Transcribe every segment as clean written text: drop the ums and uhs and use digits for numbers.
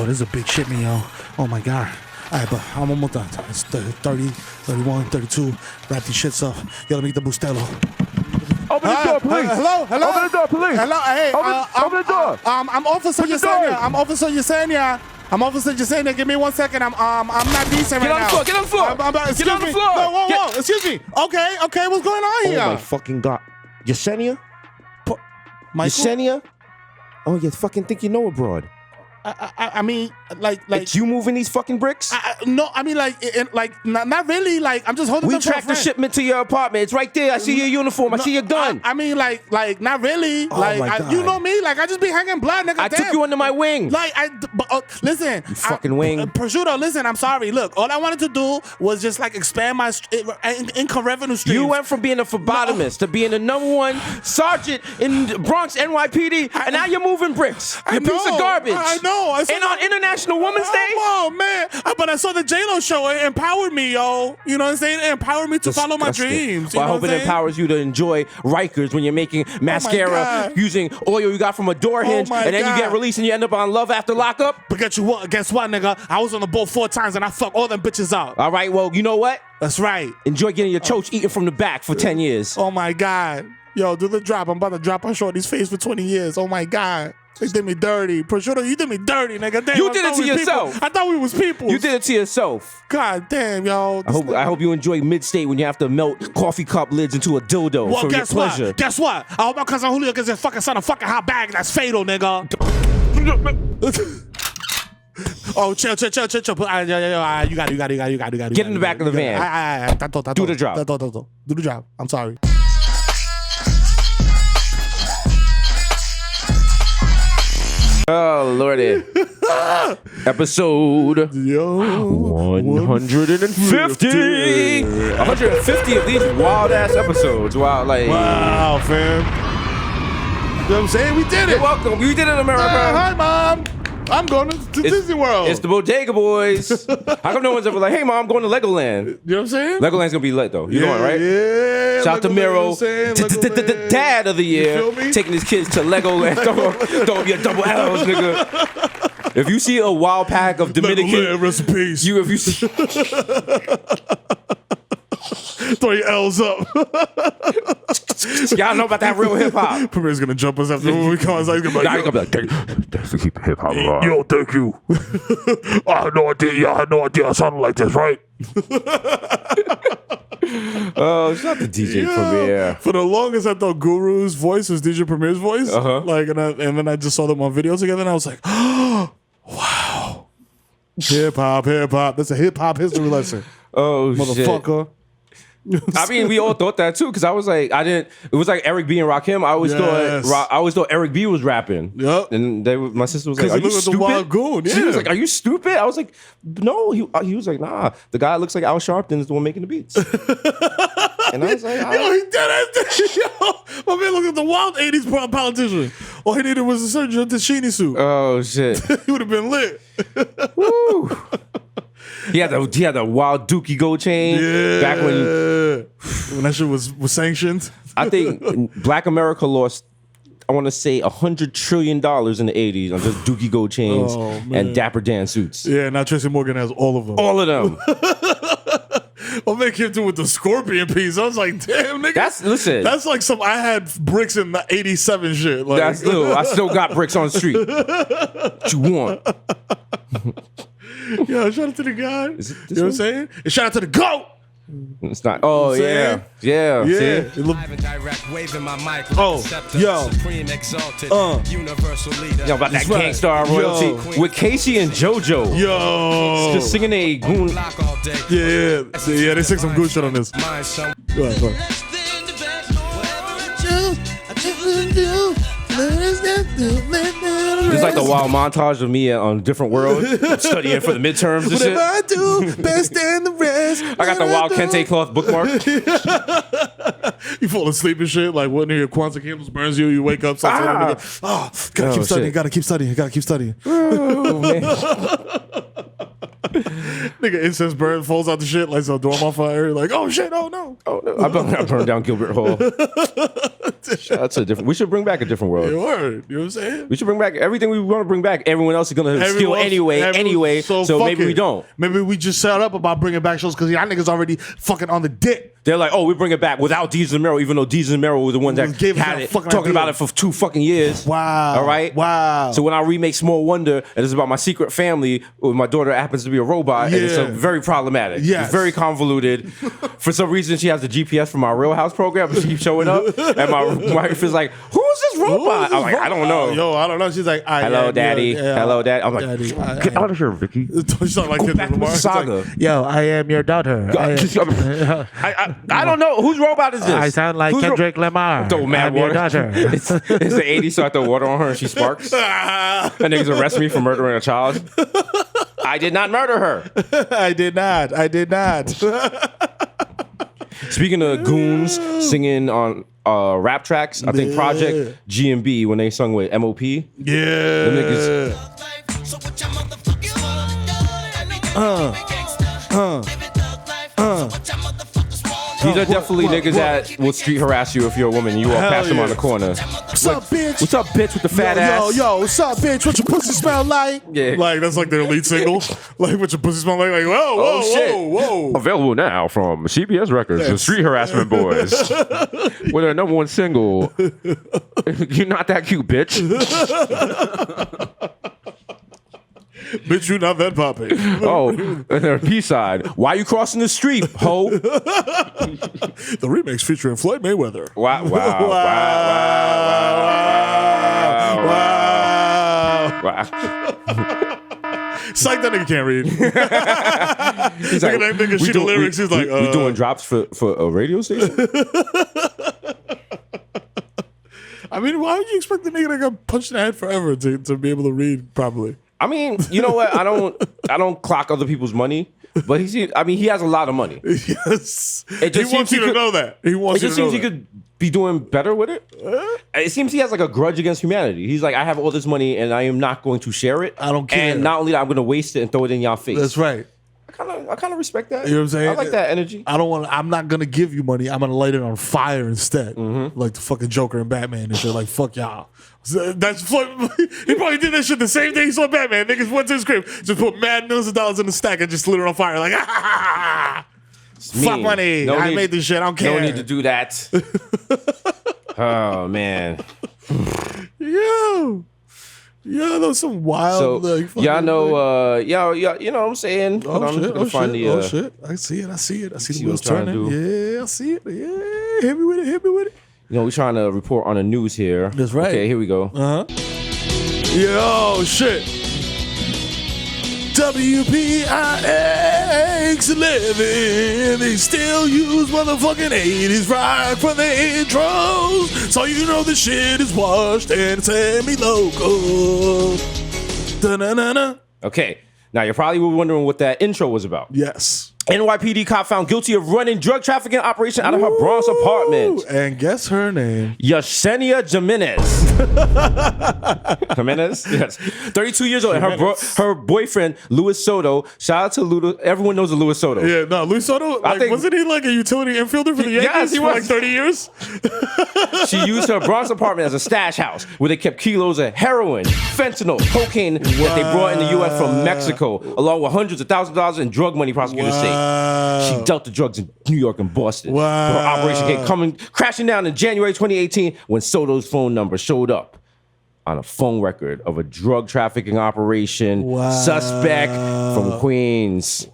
Yo, this is a big shipment, yo. Oh my God. All right, but I'm almost done. It's 30, 31, 32. Wrap these shits up. Yo, let me get the Bustelo. Open the door, please. Hello? Open the door, please. Hello? Hey, open the door. I'm Officer Yesenia. I'm Officer Yesenia. Give me 1 second. I'm not decent right now. Get on the floor. Excuse Get on the me. floor. Whoa. Excuse me. Okay. What's going on here? Oh my fucking God. Yesenia? Michael? Yesenia? Oh, you fucking think you know abroad? I mean, like It's you moving these fucking bricks? no, I mean, not really. Like, I'm just holding. We them for a tracked the friend. shipment to your apartment. It's right there. I see your uniform. I see your gun. I mean, like, not really. Oh my God. You know me. Like, I just be hanging blood, nigga. I took you under my wing. Like, listen. You fucking wing. Prosciutto, listen, I'm sorry. Look, all I wanted to do was just, like, expand my income revenue streams. You went from being a phlebotomist to being the #1 sergeant in Bronx NYPD, and now you're moving bricks. You're a piece of garbage. I know. And on International Women's Day? Oh, man. But I saw the J-Lo show. It empowered me, yo. You know what I'm saying? It empowered me to follow my dreams. Well, I hope it empowers you to enjoy Rikers when you're making mascara using oil you got from a door hinge, and then you get released and you end up on Love After Lockup. But guess what, nigga? I was on the boat 4 times and I fucked all them bitches out. All right, well, you know what? That's right. Enjoy getting your choach eaten from the back for 10 years. Oh, my God. Yo, do the drop. I'm about to drop on Shorty's face for 20 years. Oh, my God. They did me dirty. Prosciutto, you did me dirty, nigga. Damn, You did it to yourself. I thought we was people. You did it to yourself. God damn, yo. I hope you enjoy Mid-State when you have to melt coffee cup lids into a dildo for your pleasure. Guess what? I hope my cousin Julio gets his fucking son a fucking hot bag that's fatal, nigga. Oh, chill. You got it. Get in the back of the van. Do the drop. Do the drop. I'm sorry. Oh, Lordy. Episode 150. 150 of these wild-ass episodes. Wow, fam. You know what I'm saying? We did it. You're welcome. We did it, America. Hi, Mom. I'm going to Disney World. It's the Bodega Boys. How come no one's ever like, hey, Mom, I'm going to Legoland? You know what I'm saying? Legoland's going to be lit, though. You going, right? Yeah. Shout out to Miro, dad of the year, taking his kids to Legoland. Don't be a double L's, nigga. If you see a wild pack of Dominican recipes, if you see throw your L's up. Y'all know about that real hip hop. Premier's gonna jump us after when we come outside. He's gonna be like, Thanks to keep hip hop alive. yo, thank you. I had no idea I sounded like this, right? Oh, shout out to DJ Premier. For the longest, I thought Guru's voice was DJ Premier's voice. Like, and then I just saw them on video together, and I was like, oh, wow. Hip hop. That's a hip hop history lesson. Oh, motherfucker. Shit. I mean, we all thought that too, because I was like, it was like Eric B and Rakim. I always thought Eric B was rapping. Yep. And my sister was like, "Are you stupid?" The wild goon. Yeah. She was like, "Are you stupid?" I was like, "No." He was like, "Nah, the guy looks like Al Sharpton is the one making the beats." And I was like, yo, he did it. Yo, my man looked at the wild 80s politician. All he needed was a Sergio Tashini suit. Oh shit. He would have been lit. Woo. He had the wild Dookie gold chain back when that shit was sanctioned. I think Black America lost, I want to say $100 trillion in the 80s on just Dookie gold chains and Dapper Dan suits. Yeah, now Tracy Morgan has all of them. All of them. I'll make him do with the scorpion piece. I was like, damn, nigga. That's like I had bricks in the 87 shit. Like. That's little. I still got bricks on the street. What you want? Yo, shout out to the guy. You know what I'm saying? And shout out to the GOAT. It's not. Oh, yeah. Yeah. Yeah. Oh, yo. Yo, about that Gangstar royalty. With Casey and JoJo. Yo. Just singing a goon. Yeah, they sing some good shit on this. Go ahead. It's like the wild montage of me on different worlds studying for the midterms and shit. I do best than the rest. I got the wild Kente cloth bookmark. You fall asleep and shit. Like one of your Kwanzaa candles burns you. You wake up. Gotta keep studying. Gotta keep studying. Oh, man. Nigga, incense burn, falls out the shit, lights a dorm on fire. Like, oh shit, oh no. I burned down Gilbert Hall. That's a different. We should bring back a different world. Word. You know what I'm saying? We should bring back everything we want to bring back. Everyone else is gonna steal anyway. So fuck maybe it. we don't. Maybe we just set up about bringing back shows because y'all niggas already fucking on the dick. They're like, oh, we bring it back without Deezus and Mero, even though Deezus and Mero were the ones that Gave us had that it, fucking talking idea. about it for 2 fucking years. Wow. All right? Wow. So when I remake Small Wonder, and it's about my secret family, where my daughter happens to be a robot, and it's Yeah. very problematic. Yes. It's very convoluted. For some reason, she has the GPS from our Real House program, but she keeps showing up, and my wife is like, who is this robot? I'm like, I don't know. Yo, I don't know. She's like, Hello, Daddy. Hello, Daddy. I'm like, Get out of here, Vicky. She's not like go Kendrick back to Lamar. the She's like, saga. Yo, I am your daughter. I don't know. Whose robot is this? I sound like Whose Kendrick Lamar. Throw mad I'm your water. daughter. it's the 80s, so I throw water on her and she sparks. And niggas arrest me for murdering a child. I did not murder her. I did not. Speaking of goons singing on rap tracks, I think Project GMB, when they sung with MOP, Yeah. them niggas, these are definitely niggas that will street harass you if you're a woman. You walk Hell past them on yeah. the corner. What's up, bitch? What's up, bitch, with the fat yo, ass? Yo, what's up, bitch? What your pussy smell like? Yeah. Like, that's like their lead single. Like, what your pussy smell like? Like, whoa, whoa, shit. whoa. Available now from CBS Records, the Street Harassment Boys. With their #1 single, You're Not That Cute, Bitch. Bitch, you not that popping. Oh, and their B-side. Why you crossing the street, ho? The remix featuring Floyd Mayweather. Wow, Wow. wow. Psych, that nigga can't read. He's Look at that nigga sheet of lyrics. He's like, we doing drops for a radio station? I mean, why would you expect the nigga that got punched in the head forever to be able to read properly? I mean, you know what? I don't clock other people's money, but he has a lot of money. Yes. It just He wants seems he you to could- know that. He It wants you just to know seems he that. could be doing better with it. It seems he has like a grudge against humanity. He's like, I have all this money and I am not going to share it. I don't care. And not only that, I'm going to waste it and throw it in y'all face. That's right. I kind of respect that. You know what I'm saying? I like that energy. I'm not gonna give you money. I'm gonna light it on fire instead. Mm-hmm. Like the fucking Joker and Batman and shit. Like, fuck y'all. That's he probably did that shit the same day he saw Batman. Niggas went to his crib, just put mad millions of dollars in the stack and just lit it on fire. Like, fuck money. No I need- made this shit. I don't care. No need to do that. Oh man. Yeah, those some wild. So like, fucking- y'all know, you know what I'm saying. Hold Oh on, I'm shit! just gonna Oh find shit! the, Oh shit! I see it! I see it! I see the see wheels what I'm trying turning. to Yeah, I see it. Yeah, hit me with it! Hit me with it! You know, we're trying to report on the news here. That's right. Okay, here we go. Yeah, oh shit! WPIX11. They still use motherfucking 80s rock for the intros. So you know the shit is washed and semi-local. Da-na-na-na. Okay, now you're probably wondering what that intro was about. Yes. NYPD cop found guilty of running drug trafficking operation out of her Bronx apartment. And guess her name. Yesenia Jimenez. Jimenez? Yes. 32 years old. And her boyfriend, Luis Soto. Shout out to Luis. Everyone knows a Luis Soto. Yeah, no, Luis Soto, like, think- wasn't he like a utility infielder for the Yankees Yes, he for was. like 30 years? She used her Bronx apartment as a stash house where they kept kilos of heroin, fentanyl, cocaine that they brought in the U.S. from Mexico, along with hundreds of thousands of dollars in drug money, prosecutors say. She dealt the drugs in New York and Boston. Wow. Her operation came crashing down in January 2018 when Soto's phone number showed up on a phone record of a drug trafficking operation. Wow. Suspect from Queens.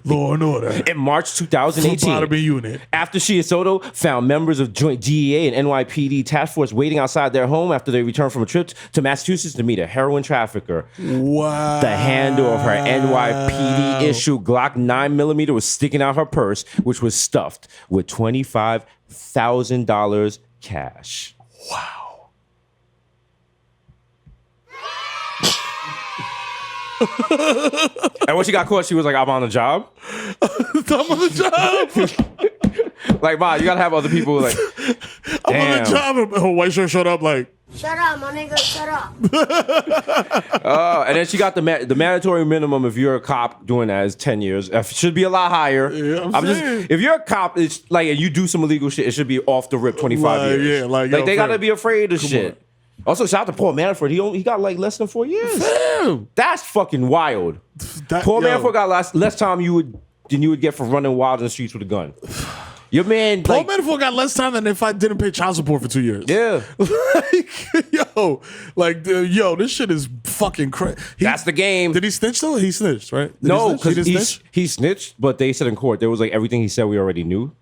Law and Order. In March 2018. Phlebotomy unit. After she and Soto found members of joint DEA and NYPD task force waiting outside their home after they returned from a trip to Massachusetts to meet a heroin trafficker. Wow. The handle of her NYPD issued Glock 9mm was sticking out her purse, which was stuffed with $25,000 cash. And when she got caught, she was like, I'm on the job. I'm on the job. Like, Ma, you gotta have other people like, I'm on damn. the job. And her white shirt showed up like, Shut up, my nigga. Shut up. And then she got the mandatory minimum if you're a cop doing that is 10 years. It should be a lot higher. Yeah, I'm just saying. if you're a cop, it's like and you do some illegal shit, it should be off the rip 25 years. Yeah, like yo, they gotta fam. be afraid of shit. Also, shout out to Paul Manafort. He got like less than 4 years. Damn. That's fucking wild. That- Paul yo. Manafort got less time than you would get for running wild in the streets with a gun. Your man, Paul like, Manafort got less time than if I didn't pay child support for 2 years. yeah, This shit is fucking crazy. that's the game. Did he snitch though? He snitched, right? Did No, he snitch? because He didn't snitch? he snitched, but they said in court there was like everything he said we already knew,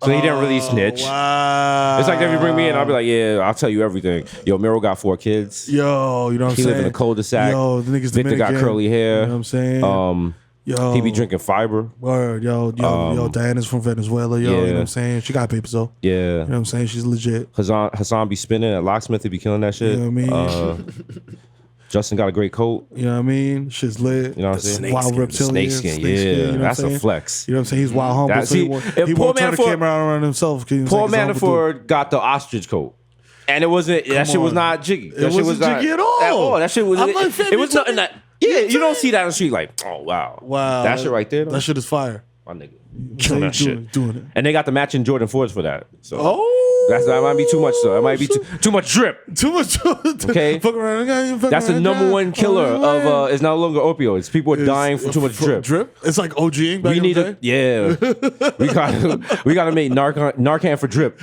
so he didn't really snitch. Wow. It's like if you bring me in, I'll be like, yeah, I'll tell you everything. Yo, Miro got 4 kids. Yo, you know what I'm He saying? live in a cul-de-sac. Yo, the niggas Victor got Dominican. curly hair. You know what I'm saying? Yo, He be drinking fiber. Word, yo, Diana's from Venezuela, yo. You know yeah. what I'm saying? She got papers though. Yeah. You know what I'm saying? She's legit. Hassan be spinning at Locksmith. He be killing that shit. You know what I mean? Justin got a great coat. You know what I mean? Shit's lit. You know what I'm saying? Wild reptilian. Snakeskin, you yeah. know what That's I'm a saying? flex. You know what I'm saying? He's wild humble. That's- So he he- won't, if he Paul won't turn the Manafort- camera around himself. 'Cause he's Paul like, it's humble dude. Manafort got the ostrich coat. And it wasn't, that shit was on. not jiggy. That It shit was wasn't not, jiggy at all. That shit was, I'm like, fam, it was you nothing took that, yeah, you don't see that on the street like, oh, wow. Wow. That shit right there, though. That shit is fire. My nigga. So Killing you that shit. doing it. And they got the matching Jordan 4s for that. So Oh. that might be too much, though. That might be too much drip. Too much. Okay. Fuck around. That's the number one killer of, it's no longer opioids. People are dying from too much drip. Drip? It's like OGing back We in need the a, day. yeah. we gotta make Narcan for drip.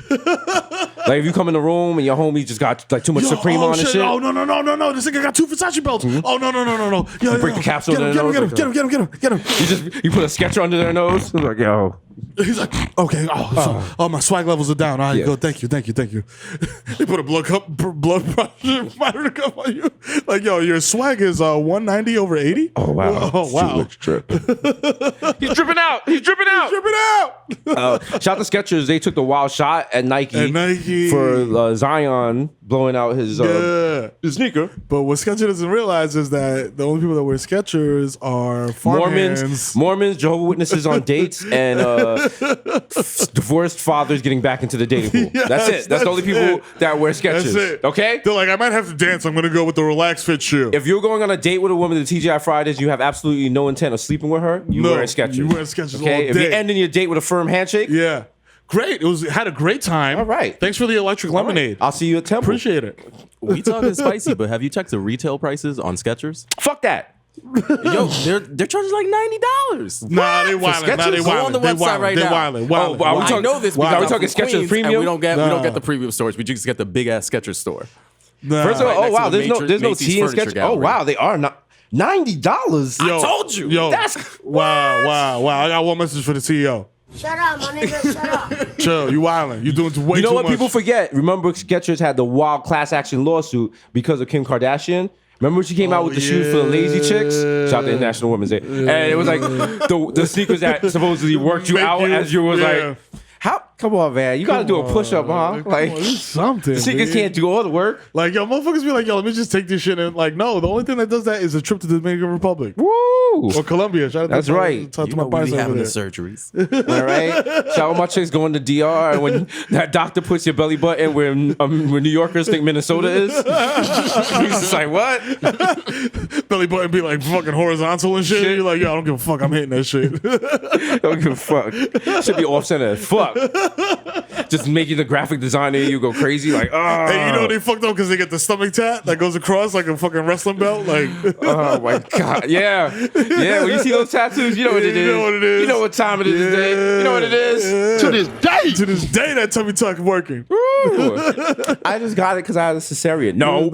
Like if you come in the room and your homie just got like too much Supreme on and shit. Oh, no. This nigga got 2 Versace belts. Oh, no. Yo, break the capsule Get in him, their get nose. him. You put a Sketcher under their nose. It's like, yo. He's like, okay. Oh, my swag levels are down. All right, Yeah. go. Thank you. They put a blood pressure monitor cup on you. Like, yo, your swag is 190 over 80. Oh wow. Oh wow. Too much drip. He's dripping out. Dripping out. Shout out to Skechers. They took the wild shot at Nike, At Nike. for Zion blowing out his sneaker. But what Skechers doesn't realize is that the only people that wear Skechers are farmhands. Mormons, Jehovah's Witnesses on dates, and divorced fathers getting back into the dating pool. Yes, that's it. That's the only people it. that wear Skechers. That's it. Okay? They're like, I might have to dance. I'm gonna go with the relaxed fit shoe. If you're going on a date with a woman to TGI Fridays, you have absolutely no intent of sleeping with her. You No, wear Skechers. you wear Skechers Okay? all If you're day. ending your date with a firm handshake, Yeah. Great. It had a great time. All right. Thanks for the electric lemonade. I'll see you at Temple. Appreciate it. We talking spicy, but have you checked the retail prices on Skechers? Fuck that. Yo, they're charging like $90. Nah, they wildin'. Nah, they Go on the wildin'. website right now. Wildin'. Oh, wow, we I talking- know this wow, because we I'm talking from Skechers Queens, premium? and we don't Nah. get the premium stores. We just get the big ass Skechers store. Nah. First of all, Right oh next wow, to the there's no Macy's tea in Furniture Skechers. Oh Gallery. wow, they are not $90. Yo, I told you. Yo, That's wow. I got one message for the CEO. Shut up, my nigga. Shut up. Chill, you wildin'. You doing way You know too what much. people forget? Remember Skechers had the wild class action lawsuit because of Kim Kardashian? Remember when she came out with the shoes for the lazy chicks? Shout out to International Women's Day. And it was like the sneakers that supposedly worked you Make out you- as you was yeah. like, how? Come on, man. You got to do a push up, huh? Like, Come on, it's something. the sneakers man. can't do all the work. Like, yo, motherfuckers be like, yo, let me just take this shit and like, no, the only thing that does that is a trip to the Dominican Republic Woo! or Colombia. Shout out That's to right. Talk You to my know we bison be over having the there. surgeries. All right. Shout out my chicks going to DR, and when that doctor puts your belly button where New Yorkers think Minnesota is, he's just like, what? Belly button be like fucking horizontal and shit. You're like, yo, I don't give a fuck. I'm hitting that shit. Don't give a fuck. Should be off center. Fuck. Just making the graphic designer you go crazy, like, oh. Hey, you know they fucked up because they get the stomach tat that goes across like a fucking wrestling belt. Like, Oh my god, yeah. When you see those tattoos, you know what it is. You know what it is. You know what time it is today. You know what it is. To this day, that tummy tuck working. Ooh. I just got it because I had a cesarean. No.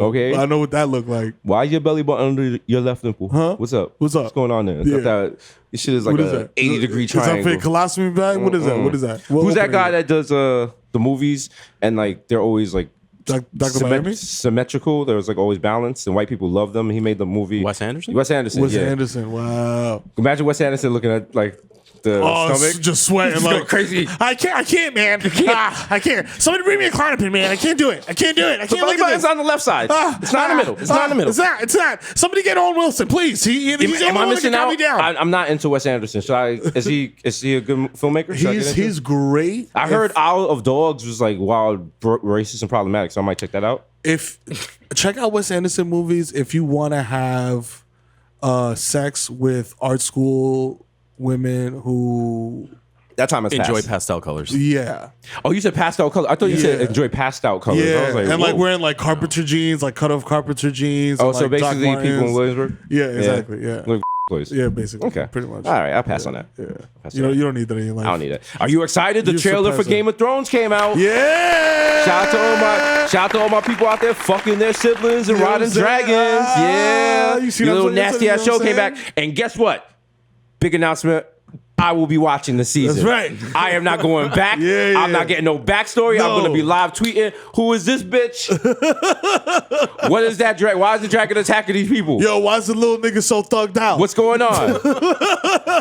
Okay. I know what that looked like. Why is your belly button under your left nipple? Huh? What's up? What's up? What's going on there? Is Yeah. that this shit is like What is a that? 80-degree Is that triangle. fake colostomy bag? What is that? What is that? What Who's that opening guy is that does the movies and like they're always like Dr. Miami? symmetrical? There's like always balanced and white people love them. He made the movie Wes Anderson? Wes Anderson. Wes yeah. Anderson. Wow. Imagine Wes Anderson looking at like the stomach. just sweating Just go like crazy. I can't, man. I can't. Somebody bring me a Klonopin, man. I can't do it. I can't The look belly at button's this. on the left side. It's not in the middle. It's not in the middle. It's not. Somebody get Owen Wilson, please. He's the only Am I one that missing can calm out? me down. I'm not into Wes Anderson. Should I? Is he a good filmmaker? Should I get into He's it? great. I heard Isle of Dogs was like wild, racist, and problematic, so I might check that out. If check out Wes Anderson movies if you want to have sex with art school women who That time has Enjoy passed. pastel colors. yeah Oh, you said pastel color. I thought you said Yeah. enjoy pastel colors. I yeah was like, and like whoa. wearing like carpenter jeans, like cut off carpenter jeans. Oh, and, so like, Doc basically people in Martens. Williamsburg. Yeah, exactly. Yeah, Look, place. yeah, basically. Okay, pretty much. All right, I'll pass on that. Yeah, Pass you on know that. you don't need that in your life. I don't need it. Are you excited? The You trailer for suppress it. Game of Thrones came out. Yeah. Shout out to all my people out there fucking their siblings and You know riding what I'm saying? dragons. Yeah. You see Your what I'm little saying? nasty ass You know show what I'm came back. saying? And guess what? Big announcement. I will be watching the season. That's right. I am not going back. Yeah, I'm yeah. not getting no backstory. I'm No. going to be live tweeting. Who is this bitch? What is that dragon? Why is the dragon attacking these people? Yo, why is the little nigga so thugged out? What's going on?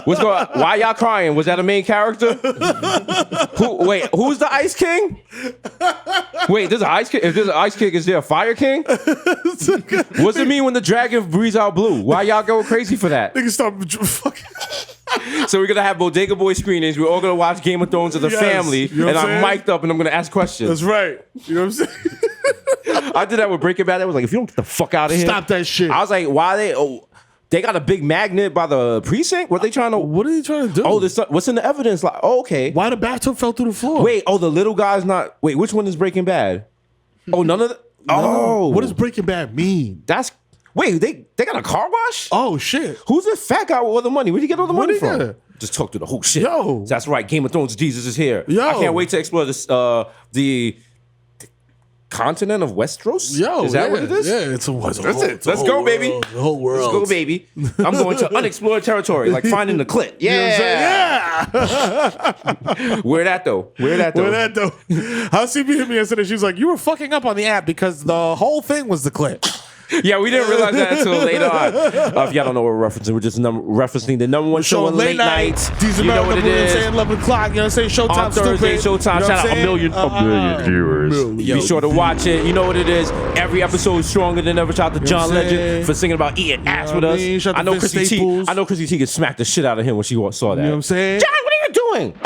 What's going on? Why y'all crying? Was that a main character? Who's the Ice King? Wait, there's an Ice King. If there's an Ice King, is there a Fire King? What's it mean when the dragon breathes out blue? Why y'all go crazy for that? Niggas start fucking. So we're gonna have Bodega Boy screenings. We're all gonna watch Game of Thrones as a Yes. family, You know and what I'm I'm saying? mic'd up and I'm gonna ask questions. That's right. You know what I'm saying? I did that with Breaking Bad. I was like, if you don't get the fuck out of here, Stop that shit. I was like, why they? Oh, they got a big magnet by the precinct. What they trying to? What are you trying to do? Oh, what's in the evidence? Like, oh, okay. Why the bathtub fell through the floor? Wait, the little guy's not. Wait, which one is Breaking Bad? Oh, none of the. Oh, what does Breaking Bad mean? that's? Wait, they got a car wash? Oh shit. Who's this fat guy with all the money? Where'd he get all the money he from? get? Just talk through the whole shit. Yo. That's right. Game of Thrones. Jesus is here. Yo. I can't wait to explore this. The continent of Westeros. Yo, is that yeah, what it is? Yeah, it's a whole, Let's whole go, baby. world, the whole world. Let's go, baby. I'm going to unexplored territory, like finding the clit. You know what I'm Yeah. saying? Yeah. Where that though? Where that though? Where that though? How CB hit me yesterday? She was like, "You were fucking up on the app because the whole thing was the clip." Yeah, we didn't realize that until later on. If y'all don't know what we're referencing, we're just referencing the number one show on late nights. Decent You know what it I'm is. saying 11 o'clock. You know what I'm saying? Showtime. On Thursday, stupid. Showtime. You know Shout what out I'm saying? a million viewers. Be sure to watch it. You know what it is. Every episode is stronger than ever. Shout out to You know John what I'm saying? Legend for singing about eating ass know with what I us. mean? Shout out I to know Vince Chrissy T. Staples. I know Chrissy T. smacked the shit out of him when she saw that. You know what I'm saying? John, what are you doing? You know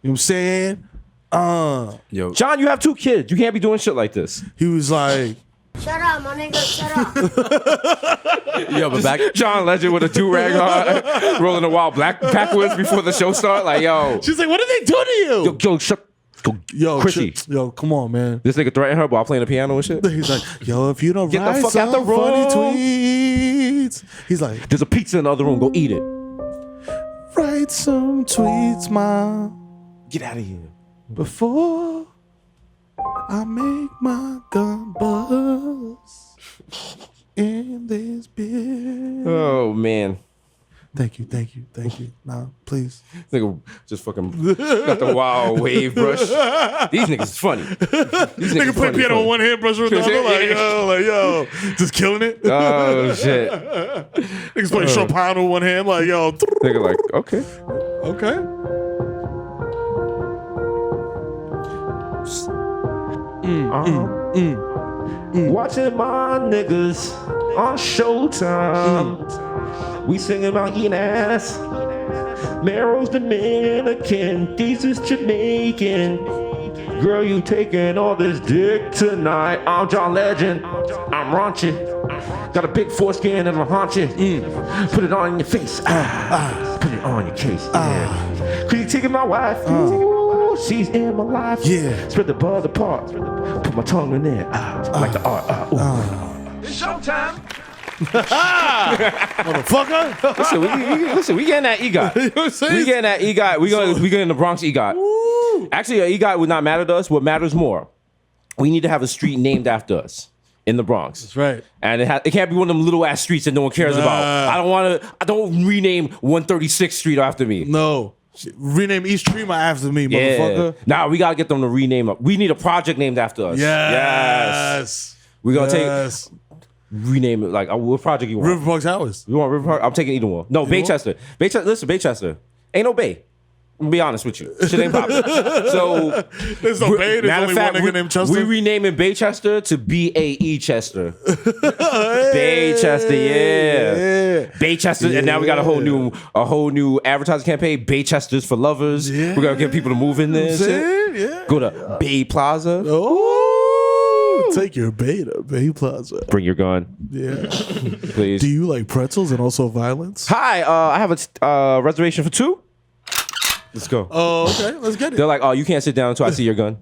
what I'm saying? Yo, John, you have 2 kids. You can't be doing shit like this. He was like, Shut up, my nigga, shut up. yo, but back. John Legend with a do-rag on, rolling a wild backwards before the show start. Like, yo, she's like, what did they do to you? yo, shut. Yo, Chrissy. yo, come on, man. This nigga threatened her while playing the piano and shit. He's like, yo, if you don't Get the write fuck out some the room. funny tweets. He's like, There's a pizza in the other room. Go eat it. write some tweets, mom, Get out of here. before I make my gun buzz in this bitch. Oh man. Thank you. Now, please. Nigga just fucking got the wild wave brush. These niggas is funny. These Nigga play funny, piano funny. with one hand, brush with the other. Like, yo, just killing it. Oh shit. Niggas play Chopin with one hand, like, yo. Nigga like, okay. Okay. Watching my niggas on Showtime. We singing about eating ass. Meryl's Dominican, Jesus Jamaican. Girl, you taking all this dick tonight. I'm John Legend. I'm raunchy. Got a big foreskin and I'm haunchy. Put it on your face. Put it on your case. Yeah. Could you take my wife? Ooh, she's in my life. Yeah. Spread the bud apart. Put my tongue in there. Like the art. It's showtime. Motherfucker. Listen, we getting that EGOT. You know what I'm saying? We getting that EGOT. We getting the Bronx EGOT. Actually, an EGOT would not matter to us. What matters more, we need to have a street named after us in the Bronx. That's right. And it can't be one of them little ass streets that no one cares about. I don't rename 136th Street after me. No. Rename East Tremont after me, motherfucker. Nah, we gotta get them to rename up. We need a project named after us. Yes. We gonna Yes. take rename it like what project you want? River Park Towers. You want River Park? I'm taking either one. No, Baychester. Baychester. Listen, Baychester. Ain't no Bay. Be honest with you, shit ain't popping. So There's no Bay. There's matter only of fact, one nigga named Chester. we renaming Baychester to BAE Chester. Baychester, yeah. Baychester, and now we got a whole new advertising campaign. Baychesters for lovers. Yeah. We're gonna get people to move in there. and shit. Yeah. Go to Bay Plaza. Oh, take your Bay to Bay Plaza. Bring your gun, Yeah. please. Do you like pretzels and also violence? Hi, I have a reservation for 2. Let's go. Oh, okay. Let's get it. They're like, oh, you can't sit down until I see your gun.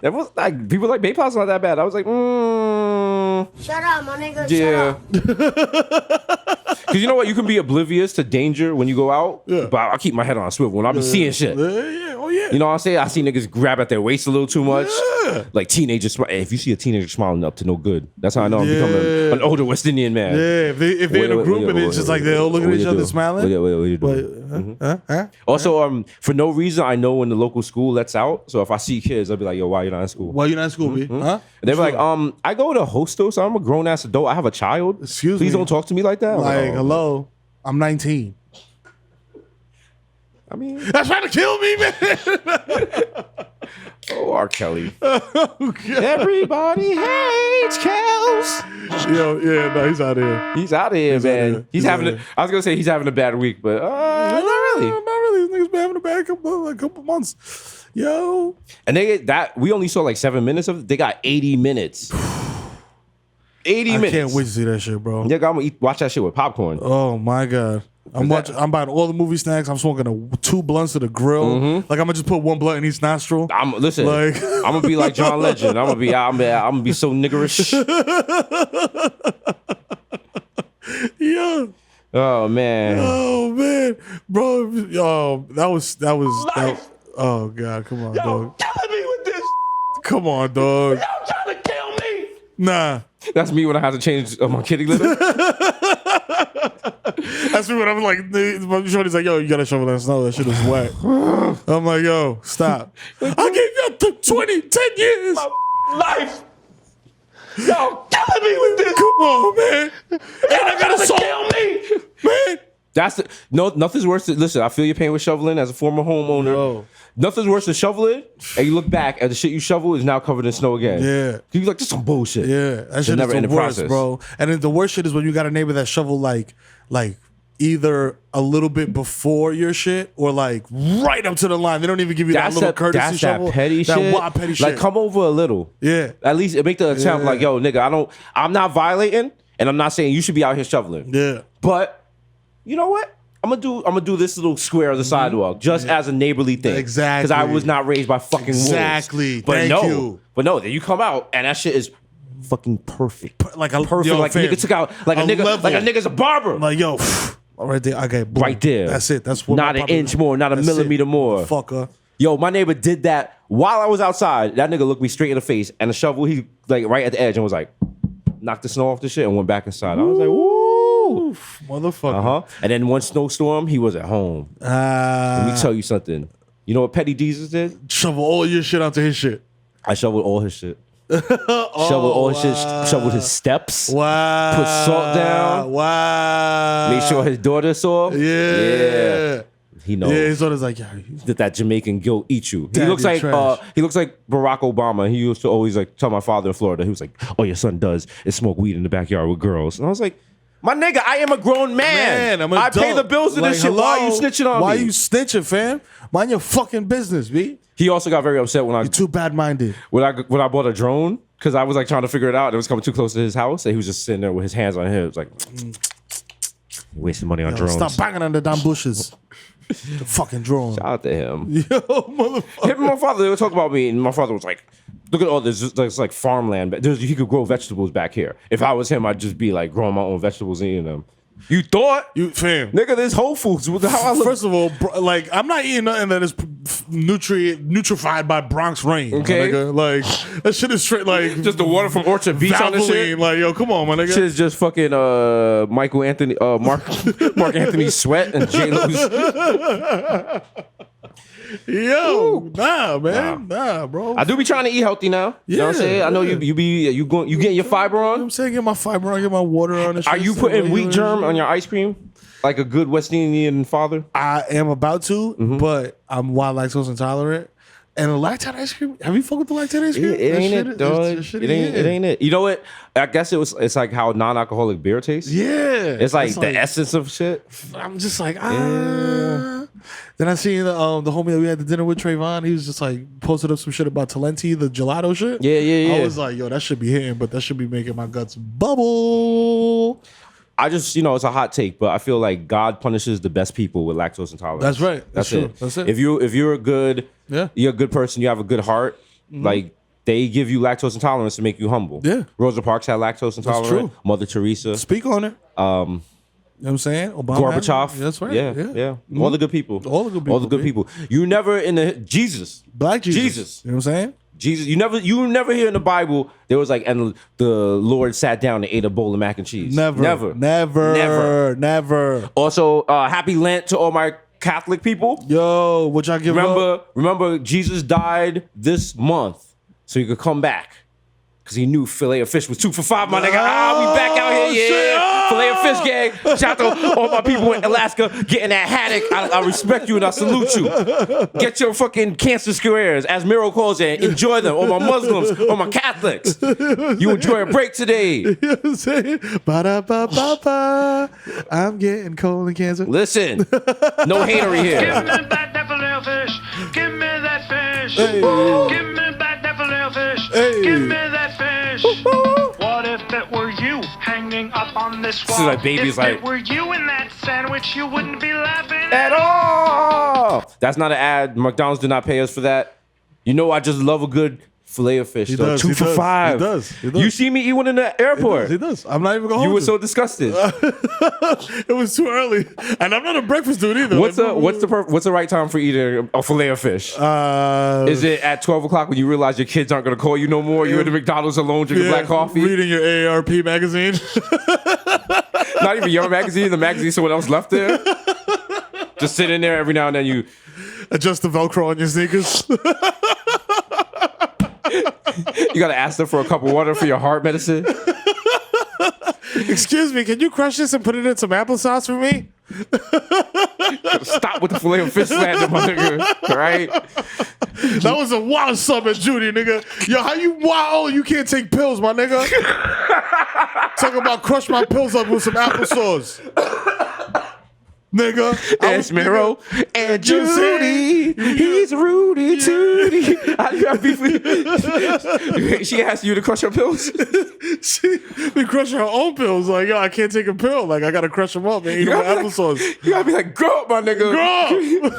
That was like people like Bay Plaza not that bad. I was like, Shut up, my nigga. yeah. Shut up. Because you know what, you can be oblivious to danger when you go out. Yeah. But I keep my head on a swivel when I be seeing shit. Yeah. Oh, yeah. You know what I'm saying? I see niggas grab at their waist a little too much. Yeah. Like teenagers. If you see a teenager smiling up to no good, that's how I know I'm becoming an older West Indian man. Yeah, if they're in a group and it's just like they're all looking at each other smiling. What you do? Huh? Also, for no reason, I know when the local school lets out. So if I see kids, I'll be like, yo, why you not in school? Why you not in school, B? Huh? And they be like, I go to hostel, so I'm a grown ass adult. I have a child. Excuse Please me. don't talk to me like that. I'm Like, oh. hello, I'm 19. I mean, That's trying to kill me, man. oh, R. Kelly. Everybody hates Kels. Yo, yeah, no, he's out here. He's out of here, man. here. He's He's having. out A, I was gonna say he's having a bad week, but not really. Not really. This nigga's been having a bad couple months. Yo. And we only saw like 7 minutes of it. They got 80 minutes. 80 I minutes. can't wait to see that shit, bro. Yeah, I'm gonna watch that shit with popcorn. Oh my god. I'm buying all the movie snacks. I'm smoking 2 blunts to the grill. Like I'm gonna just put 1 blunt in each nostril. Listen, Like- I'm gonna be like John Legend. I'm gonna be so niggerish. Yeah. Oh man. Oh man, bro. Oh, that was. Oh god, come on, dog. Killing me with this. Come on, dog. Y'all trying to kill me. Nah. That's me when I have to change my kitty litter. That's me when I'm like, my shorty's like, yo, you gotta shovel that snow. That shit is wet. I'm like, yo, stop. I gave you 10 years. Life. Y'all killing me with this. Come on, man. And I gotta kill me. man. Nothing's worse than, listen, I feel your pain with shoveling as a former homeowner. Yo. Nothing's worse than shoveling and you look back and the shit you shovel is now covered in snow again. Yeah. You're like, this is some bullshit. Yeah, that shit never is end the the worst, process. bro. And then the worst shit is when you got a neighbor that shovel like either a little bit before your shit or like right up to the line. They don't even give you that little courtesy that's shovel. that petty that shit. wild petty shit. Like, come over a little. Yeah. At least make the attempt. Yeah. Like, yo, nigga, I'm not violating, and I'm not saying you should be out here shoveling. Yeah. But you know what? I'm gonna do this little square of the sidewalk just as a neighborly thing. Exactly. Because I was not raised by fucking wolves. Exactly. But Thank no. you. But no, then you come out and that shit is fucking perfect. Like a Perfect. yo, like fam, a nigga took out like a nigga level. like a nigga's a barber. Like, yo, right there. Okay, boom. Right there. That's it. That's what Not my an papa- inch more, not a That's millimeter it. more. Fucker. Yo, my neighbor did that while I was outside. That nigga looked me straight in the face and the shovel, he like right at the edge and was like, knocked the snow off the shit and went back inside. I was like, woo. Motherfucker. And then one snowstorm, he was at home. Let me tell you something. You know what Petty Jesus did? Shovel all your shit onto his shit. I shoveled all his shit. Shoveled all his shit. Shoveled his steps. Wow. Put salt down. Wow. Made sure his daughter saw. Yeah. He knows. Yeah, his daughter's like, yeah. That Jamaican guilt eat you. He Daddy looks like trash. Barack Obama. He used to always like tell my father in Florida. He was like, "Oh, your son does is smoke weed in the backyard with girls." And I was like, "My nigga, I am a grown man. I'm an I pay adult. the bills in Like, this shit. Why are you hello? snitching on Why me?" you snitching, fam? Mind your fucking business, B. He also got very upset when I You too bad-minded. when I bought a drone because I was like trying to figure it out. It was coming too close to his house, and he was just sitting there with his hands on his hips, like wasting money on drones. Stop banging on the damn bushes. The fucking drone. Shout out to him. Yo, motherfucker. Him and my father, they would talk about me, and my father was like, "Look at all this. There's like farmland. He could grow vegetables back here. If I was him, I'd just be like growing my own vegetables and eating them." You thought, You fam. nigga, this Whole Foods. How I look? First of all, like I'm not eating nothing that is nutrified by Bronx rain. my Okay. nigga. Like that shit is straight like just the water from Orchard Beach on this shit. Valvoline. Like yo, come on, my nigga. Shit is just fucking Michael Anthony, Mark Anthony Sweat and J Lo's. Yo, nah, man. Nah, bro. I do be trying to eat healthy now. You know what I'm saying? I know you getting your fiber on. I'm saying get my fiber on, get my water on. Are you putting wheat germ on your ice cream? Like a good West Indian father? I am about to, Mm-hmm. but I'm wild lactose intolerant. And the lactate ice cream, have you fucked with the lactate ice cream? It ain't it, dog. It ain't it. You know what? I guess it's like how non-alcoholic beer tastes. Yeah. It's like the essence of shit. I'm just like, Then I seen the homie that we had the dinner with, Trayvon. He was just like posted up some shit about Talenti, the gelato shit. Yeah. I was like, yo, that should be hitting, but that should be making my guts bubble. I just, it's a hot take, but I feel like God punishes the best people with lactose intolerance. That's right. That's true. it. That's it. If you're a good, Yeah. you're a good person, you have a good heart. Like they give you lactose intolerance to make you humble. Yeah. Rosa Parks had lactose intolerant. true. Mother Teresa. Speak on it. You know what I'm saying? Obama. Gorbachev. had it. That's right. Yeah. All the good people. All the good people, All the good B. people. You never in the Jesus. Black Jesus. Jesus. You know what I'm saying? Jesus. You never hear in the Bible there was like, and the Lord sat down and ate a bowl of mac and cheese. Never. Also, happy Lent to all my Catholic people. Yo, what y'all give up? Remember, Jesus died this month so he could come back. Because he knew filet of fish was 2 for $5, my nigga. We back out here, yeah. Shit. Filet of fish gang. Shout out to all my people in Alaska getting that haddock. I respect you and I salute you. Get your fucking cancer squares, as Miro calls it. Enjoy them. All my Muslims, all my Catholics. You enjoy a break today. You know what I'm saying? Ba-da-ba-ba-ba. I'm getting colon cancer. Listen, no hatery Give here. me back that filet of fish. Give me that fish. Hey. Give me back that filet of fish. Hey. Give me that fish. What if it were you hanging up on this wall? is like baby's if like- it were you in that sandwich, you wouldn't be laughing At all. That's not an ad. McDonald's did not pay us for that. You know, I just love a good filet of fish. He though. does, 2 he for does, $5. he does, he does. You see me eat one in the airport. He does. I'm not even gonna You hold were so disgusted. It was too early, and I'm not a breakfast dude either. What's the right time for eating a filet of fish? Is it at 12 o'clock when you realize your kids aren't going to call you no more? You're in the McDonald's alone drinking black coffee? reading your AARP magazine? Not even your magazine, the magazine someone else left there? Just sitting there every now and then you... Adjust the Velcro on your sneakers. You got to ask them for a cup of water for your heart medicine. Excuse me, can you crush this and put it in some applesauce for me? Stop with the filet of fish slander, my nigga. Right? That was a wild sub at Judy, nigga. Yo, how you wild? You can't take pills, my nigga. Talk about crush my pills up with some applesauce. Nigga. It's Miro and Judy. He's Rudy Tooty. She asked you to crush her pills? She be crushing her own pills. Like, yo, I can't take a pill. Like, I gotta crush them up and eat them with applesauce. You gotta be like, grow up, my nigga. Grow up.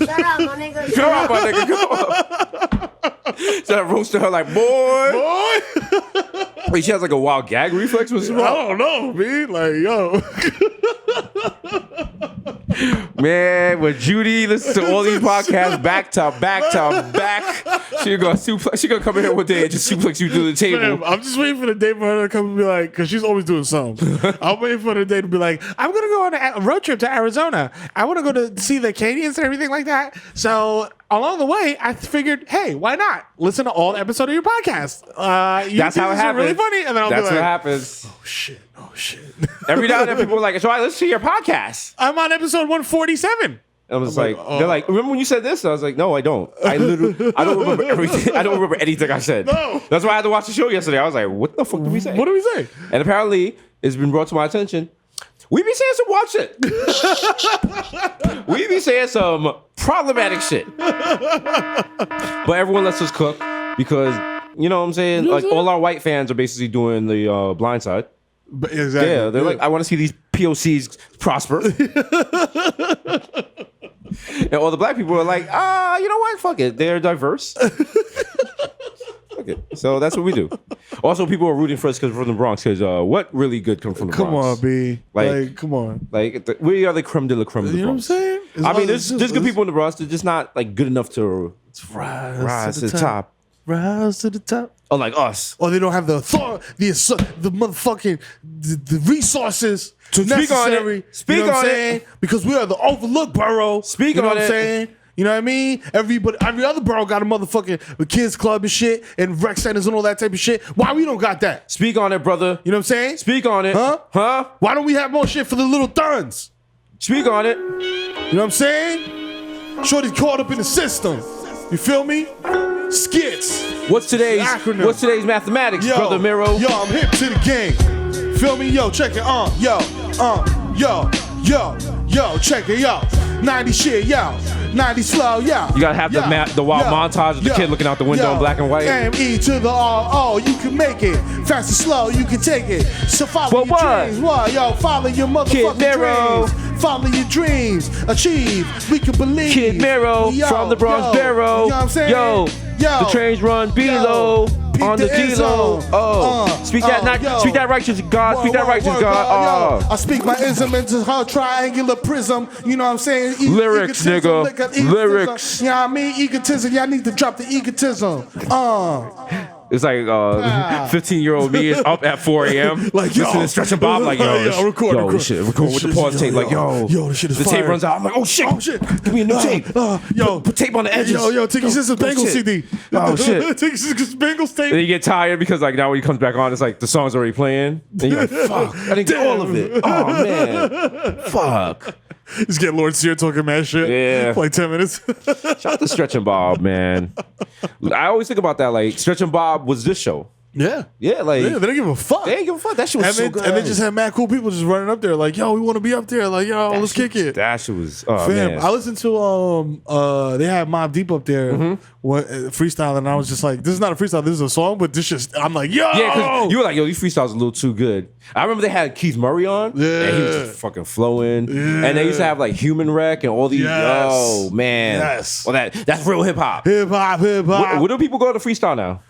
Shut up, my nigga. Grow up, my nigga. Grow up. So I roasted her like, boy. Boy. Wait, she has like a wild gag reflex? What's I wrong? don't know, man. Like, yo. Man, when Judy listens to all these podcasts back to back to back, she gonna come in here one day and just suplex you through the table. Man, I'm just waiting for the day for her to come and be like, because she's always doing something. I'm waiting for the day to be like, I'm going to go on a road trip to Arizona. I want to go to see the Canyons and everything like that. So along the way, I figured, hey, why not listen to all the episodes of your podcast? That's how it happens. Really funny, and then I'll That's be like, what happens. Oh shit! Every now and then people are like, so I listen to your podcast. I'm on episode 147. And I was I'm like, like, oh. they're like, remember when you said this? I was like, no, I don't. I don't remember everything. I don't remember anything I said. No. That's why I had to watch the show yesterday. I was like, what the fuck did we say? What do we say? And apparently, it's been brought to my attention. We be saying some wild shit. We be saying some problematic shit. But everyone lets us cook because, you know what I'm saying? Like, all our white fans are basically doing the blind side. But exactly. Yeah, they're like, I want to see these POCs prosper. And all the black people are like, you know what? Fuck it. They're diverse. Fuck it. So that's what we do. Also, people are rooting for us because we're from the Bronx. Because what really good comes from the Come Bronx? on, B. Like, come on. Like, we are the creme de la creme of the You know what I'm Bronx. saying? I mean, there's good people in the Bronx. They're just not like good enough to rise to the top. Rise to the top. Unlike us. Or they don't have the the motherfucking the resources To speak on it. necessary. Speak you know what on I'm it. saying? Because we are the overlooked borough. Speak you know on what I'm it. saying? You know what I mean? Every other borough got a motherfucking kids club and shit and rec centers and all that type of shit. Why we don't got that? Speak on it, brother. You know what I'm saying? Speak on it. Huh? Why don't we have more shit for the little thuns? Speak on it. You know what I'm saying? Shorty caught up in the system. You feel me? Skits. What's today's Acronym. mathematics, Yo, brother Miro? Yo, I'm hip to the game. Feel me? Yo, check it. Yo, check it. Yo, 90 shit. Yo, 90 slow. Yo. You gotta have the wild montage of the kid looking out the window in black and white. M-E to the R-O, you can make it. Fast and slow, you can take it. So follow your dreams. What? Yo, follow your motherfucking dreams. Follow your dreams. Achieve. We can believe. Kid Miro from the Bronx Barrow. You know what I'm saying? Yo, the trains run below on the D-Lo. Speak that righteous God. Speak that righteous God. I speak my ism into her triangular prism. You know what I'm saying? Lyrics, Egotism, nigga. Lyrics. You know what I mean? Egotism. Y'all need to drop the egotism. It's like 15-year-old me is up at 4 a.m. Like, yo. listening to Stretch and Bob, like, yo, record. this shit, record with the pause tape, like, yo, this shit is the tape fire. runs out. I'm like, oh shit, give me a new tape. Put tape on the edges. Yo, Tiki Sisters Bengals shit. CD. Oh shit. Tiki Sisters Bengals tape. Then you get tired because like now when he comes back on, it's like the song's already playing. And you're like, fuck, I didn't get all of it. Oh man, fuck. Just get Lord Sear talking mad shit. Yeah. For like 10 minutes. Shout out to Stretch and Bob, man. I always think about that. Like Stretch and Bob was this show. Yeah. Yeah, like They didn't give a fuck. they ain't give a fuck. That shit was so good. And they just had mad cool people just running up there like, yo, we want to be up there. Like, yo, let's kick it. That shit was Fam, man. I listened to they had Mobb Deep up there freestyling, and I was just like, this is not a freestyle, this is a song, but this just I'm like, yo, Yeah, because you were like, yo, these freestyles a little too good. I remember they had Keith Murray on, and he was just fucking flowing. And they used to have like Human Wreck and all these. Yes. Oh man, Yes. Well, that's real hip hop. hip hop. Where do people go to freestyle now?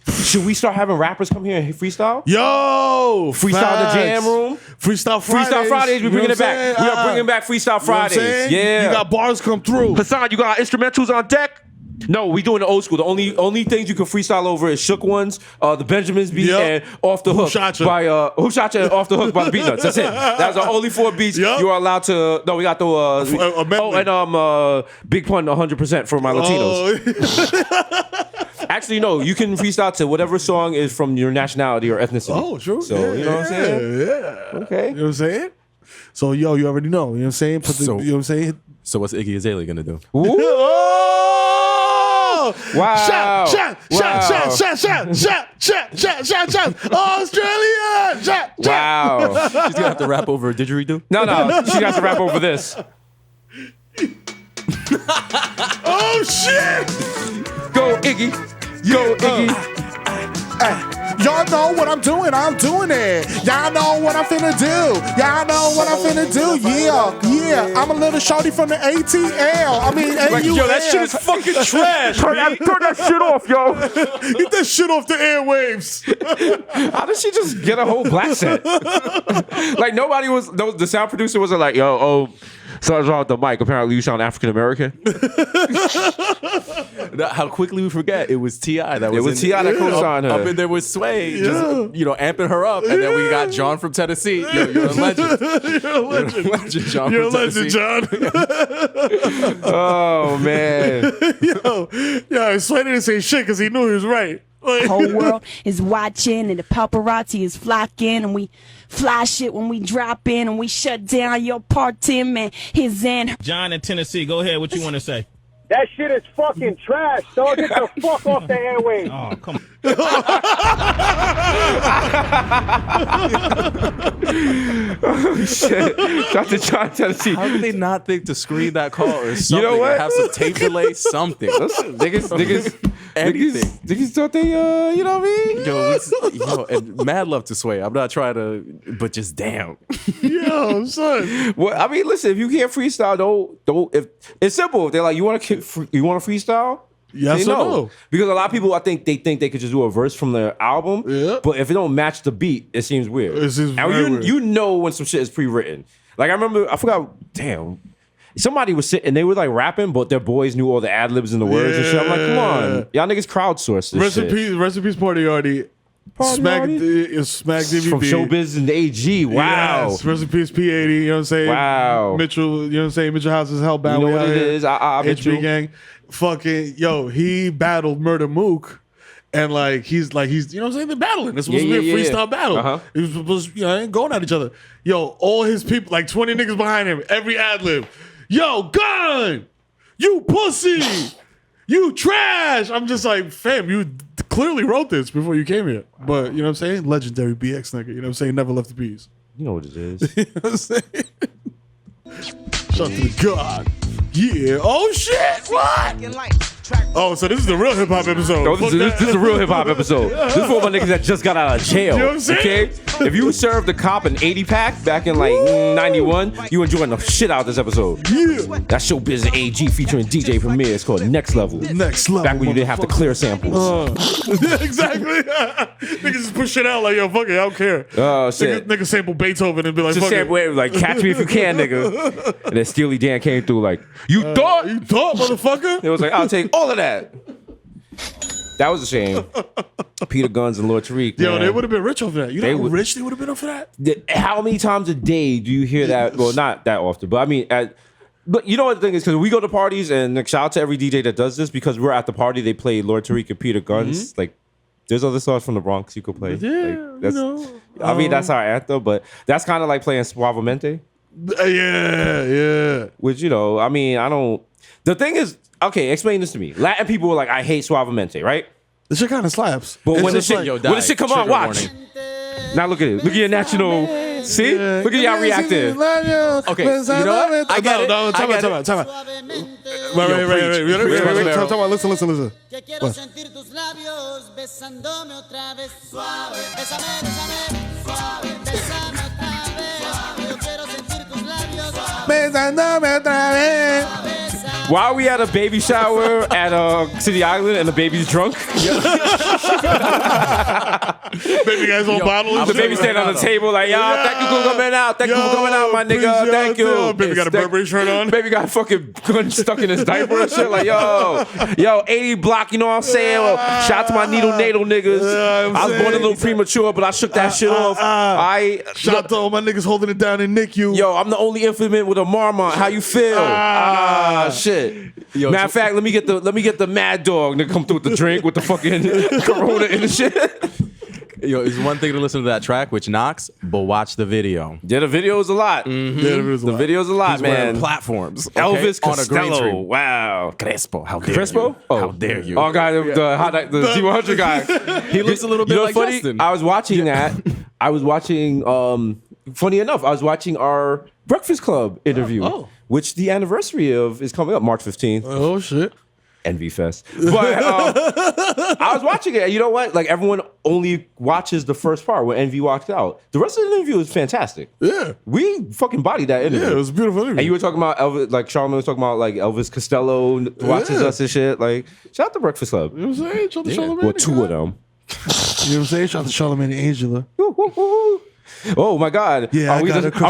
Should we start having rappers come here and freestyle? Yo, Freestyle facts. the jam room. Freestyle Fridays. Freestyle Fridays, we're You know bringing what it I'm back. saying? We are bringing back Freestyle You know what I'm Fridays. saying? Yeah. You got bars come through. Hassan, you got instrumentals on deck? No, we doing the old school. The only things you can freestyle over is Shook Ones, the Benjamins beat, Yep. and Off the Hook Who by Who Shot Ya and Off the Hook by the Beatnuts. That's it. That's the only 4 beats Yep. you are allowed to. No, we got the and Big Pun 100% for my Latinos. Oh, Actually, no, you can freestyle to whatever song is from your nationality or ethnicity. oh, true. So you know what I'm saying? Yeah. Okay. You know what I'm saying? So yo, you already know. You know what I'm saying? You know what I'm saying? So what's Iggy Azalea gonna do? Oh! Wow. Shot. Australia. Shot. Wow. She's gonna have to rap over a didgeridoo. No, she got to rap over this. Oh shit! Go Iggy. Go Iggy. Y'all know what I'm doing it. Y'all know what I'm finna do. Yeah. I'm a little shorty from the ATL. I mean, Like, yo, that shit is fucking trash. Turn that shit off, yo. Get that shit off the airwaves. How did she just get a whole black set? Like nobody was. The sound producer wasn't like, yo, something's wrong with the mic. Apparently, you sound African American. How quickly we forget it was T.I. that was It was T.I. that co-signed her. Up in there with Sway, just amping her up, and then we got John from Tennessee. Yo, you're a legend. You're a legend. John. You're a from legend, Tennessee. John. Oh man. Yo, Sway didn't say shit because he knew he was right. Like, whole world is watching and the paparazzi is flocking and we fly shit when we drop in and we shut down your party, man. His and John in Tennessee, go ahead. What you want to say? That shit is fucking trash, dog. Get the fuck off the airwaves. Oh, come on. Shit. Dr. John Tennessee. How did they not think to screen that call or something? know what? Have some tape delay, something. Niggas thought they, you know what I mean? And mad love to Sway. I'm not trying to, but just damn. yo, son. Well, I mean, listen, if you can't freestyle, don't. If it's simple, if they're like, you want to freestyle? Yes Say or no? Because a lot of people, I think they could just do a verse from their album. Yeah. But if it don't match the beat, it seems weird. It seems and very weird. you know when some shit is pre-written. Like I remember, I forgot. Damn. Somebody was sitting, they were like rapping, but their boys knew all the ad libs and the words and shit. I'm like, come on, y'all niggas crowdsourced this Rest shit. in peace, Party Artie. Smack DVD. From Showbiz and AG. Wow. Yes, rest in peace, P80. You know what I'm saying? Wow. Mitchell, you know what I'm saying? Mitchell House is hellbound. You know We what out it here. is? Mitchell. HB Gang. Fucking, yo, he battled Murder Mook. And he's, you know what I'm saying? They're battling. It's supposed to be a freestyle battle. Uh-huh. He was supposed to, ain't going at each other. Yo, all his people, like 20 niggas behind him, every ad lib. Yo, gun! You pussy! You trash! I'm just like, fam, you clearly wrote this before you came here. But, you know what I'm saying? Legendary BX nigga. You know what I'm saying? Never left the peas. You know what it is. You know what I'm saying? Shout to the God. Yeah. Oh, shit. What? Oh, so this is the real hip hop episode. No, this is a real hip hop episode. This is for my niggas that just got out of jail. You know what I'm saying? Okay? If you served a cop an 80 pack back in 91, you enjoying the shit out of this episode. Yeah. That's Showbiz AG featuring DJ Premier. It's called Next Level. Next level. Back when you didn't have to clear samples. Exactly. Niggas just push shit out like, yo, fuck it, I don't care. Oh, shit. Nigga sample Beethoven and be like, Just fuck sample it, like, catch me if you can, nigga. And then Steely Dan came through like, you thought? You thought, motherfucker? It was like, I'll take all of that. That was a shame. Peter Guns and Lord Tariq. Yo, man. they would have been rich off that. You know how would- rich they would have been off of that? How many times a day do you hear that? Well, not that often, but I mean, but you know what the thing is? Because we go to parties, and like, shout out to every DJ that does this, because we're at the party, they play Lord Tariq and Peter Guns. Like, there's other songs from the Bronx you could play. Yeah, Like, that's, you know. I mean, that's our anthem, but that's kind of like playing Suavemente, Yeah. which, you know, I mean, I don't. The thing is, okay, explain this to me. Latin people were like, I hate Suavemente, right? This shit kind of slaps. But It's when the just shit, like- when the shit come on, Trigger watch. warning. Now look at it. Look at your national. See? Look at y'all reacting. Okay, you know what? I get it. No, time I get out. Wait. Time out. Listen. Que quiero sentir tus labios besándome otra vez suave. Bésame, bésame, suave. Bésame otra vez. Yo quiero sentir tus labios suave. While we at a baby shower at City Island and the baby's drunk, Baby guys on bottle. and the shit. baby standing on the table like, yo, thank you for coming out. Thank you for coming out, my Please, nigga. yo, Thank you. yo. Baby got a Burberry shirt on. Baby got a fucking gun stuck in his diaper and shit. Like, yo, 80 block, you know what I'm saying? Well, shout out to my natal niggas. I'm I was born a saying. little premature, but I shook that shit off. Shout out to all my niggas holding it down in NICU. Yo, I'm the only infant with a Marmont. How you feel? Shit. Yo, Matter of fact, let me get the Mad Dog to come through with the drink with the fucking Corona and the shit. Yo, it's one thing to listen to that track, which knocks, but watch the video. Yeah, the video's a lot. The video's a lot, He's wearing man. platforms. okay? Elvis on a green Costello. screen. Wow. Crespo, how dare Crespo? you? Oh, How dare you? Oh, guy, the Z100 guy. He looks a little bit You know like what's funny? Justin. I was watching that. I was watching. Funny enough, I was watching our Breakfast Club interview, which the anniversary of is coming up March 15th. Oh shit. Envy Fest. But I was watching it. And you know what? Like, everyone only watches the first part when Envy walked out. The rest of the interview is fantastic. Yeah. We fucking bodied that interview. Yeah, it was a beautiful interview. And you were talking about Elvis, like Charlamagne was talking about like Elvis Costello watches us and shit. Like, shout out to Breakfast Club. You know what I'm saying? Shout out to Charlamagne. Well, two of them. You know what I'm saying? Shout out to Charlamagne and Angela. Oh my God! Yeah, are we I got a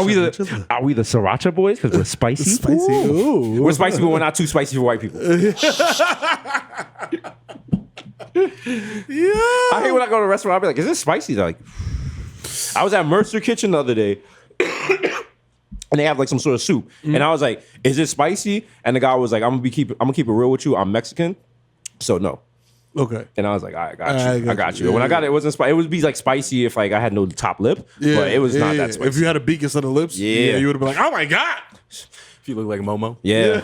are we the Sriracha boys because we're spicy? Spicy. Ooh. We're spicy, but we're not too spicy for white people. Yeah. I hate when I go to a restaurant. I'll be like, "Is this spicy?" They're like, I was at Mercer Kitchen the other day, and they have like some sort of soup, and I was like, "Is it spicy?" And the guy was like, "I'm gonna keep it real with you. I'm Mexican, so no." Okay. And I was like, I got you. When I got it, it wasn't spicy. It would be like spicy if like I had no top lip, but it was not that spicy. If you had a beak instead of lips, you would have been like, oh my God. If you look like Momo. Yeah.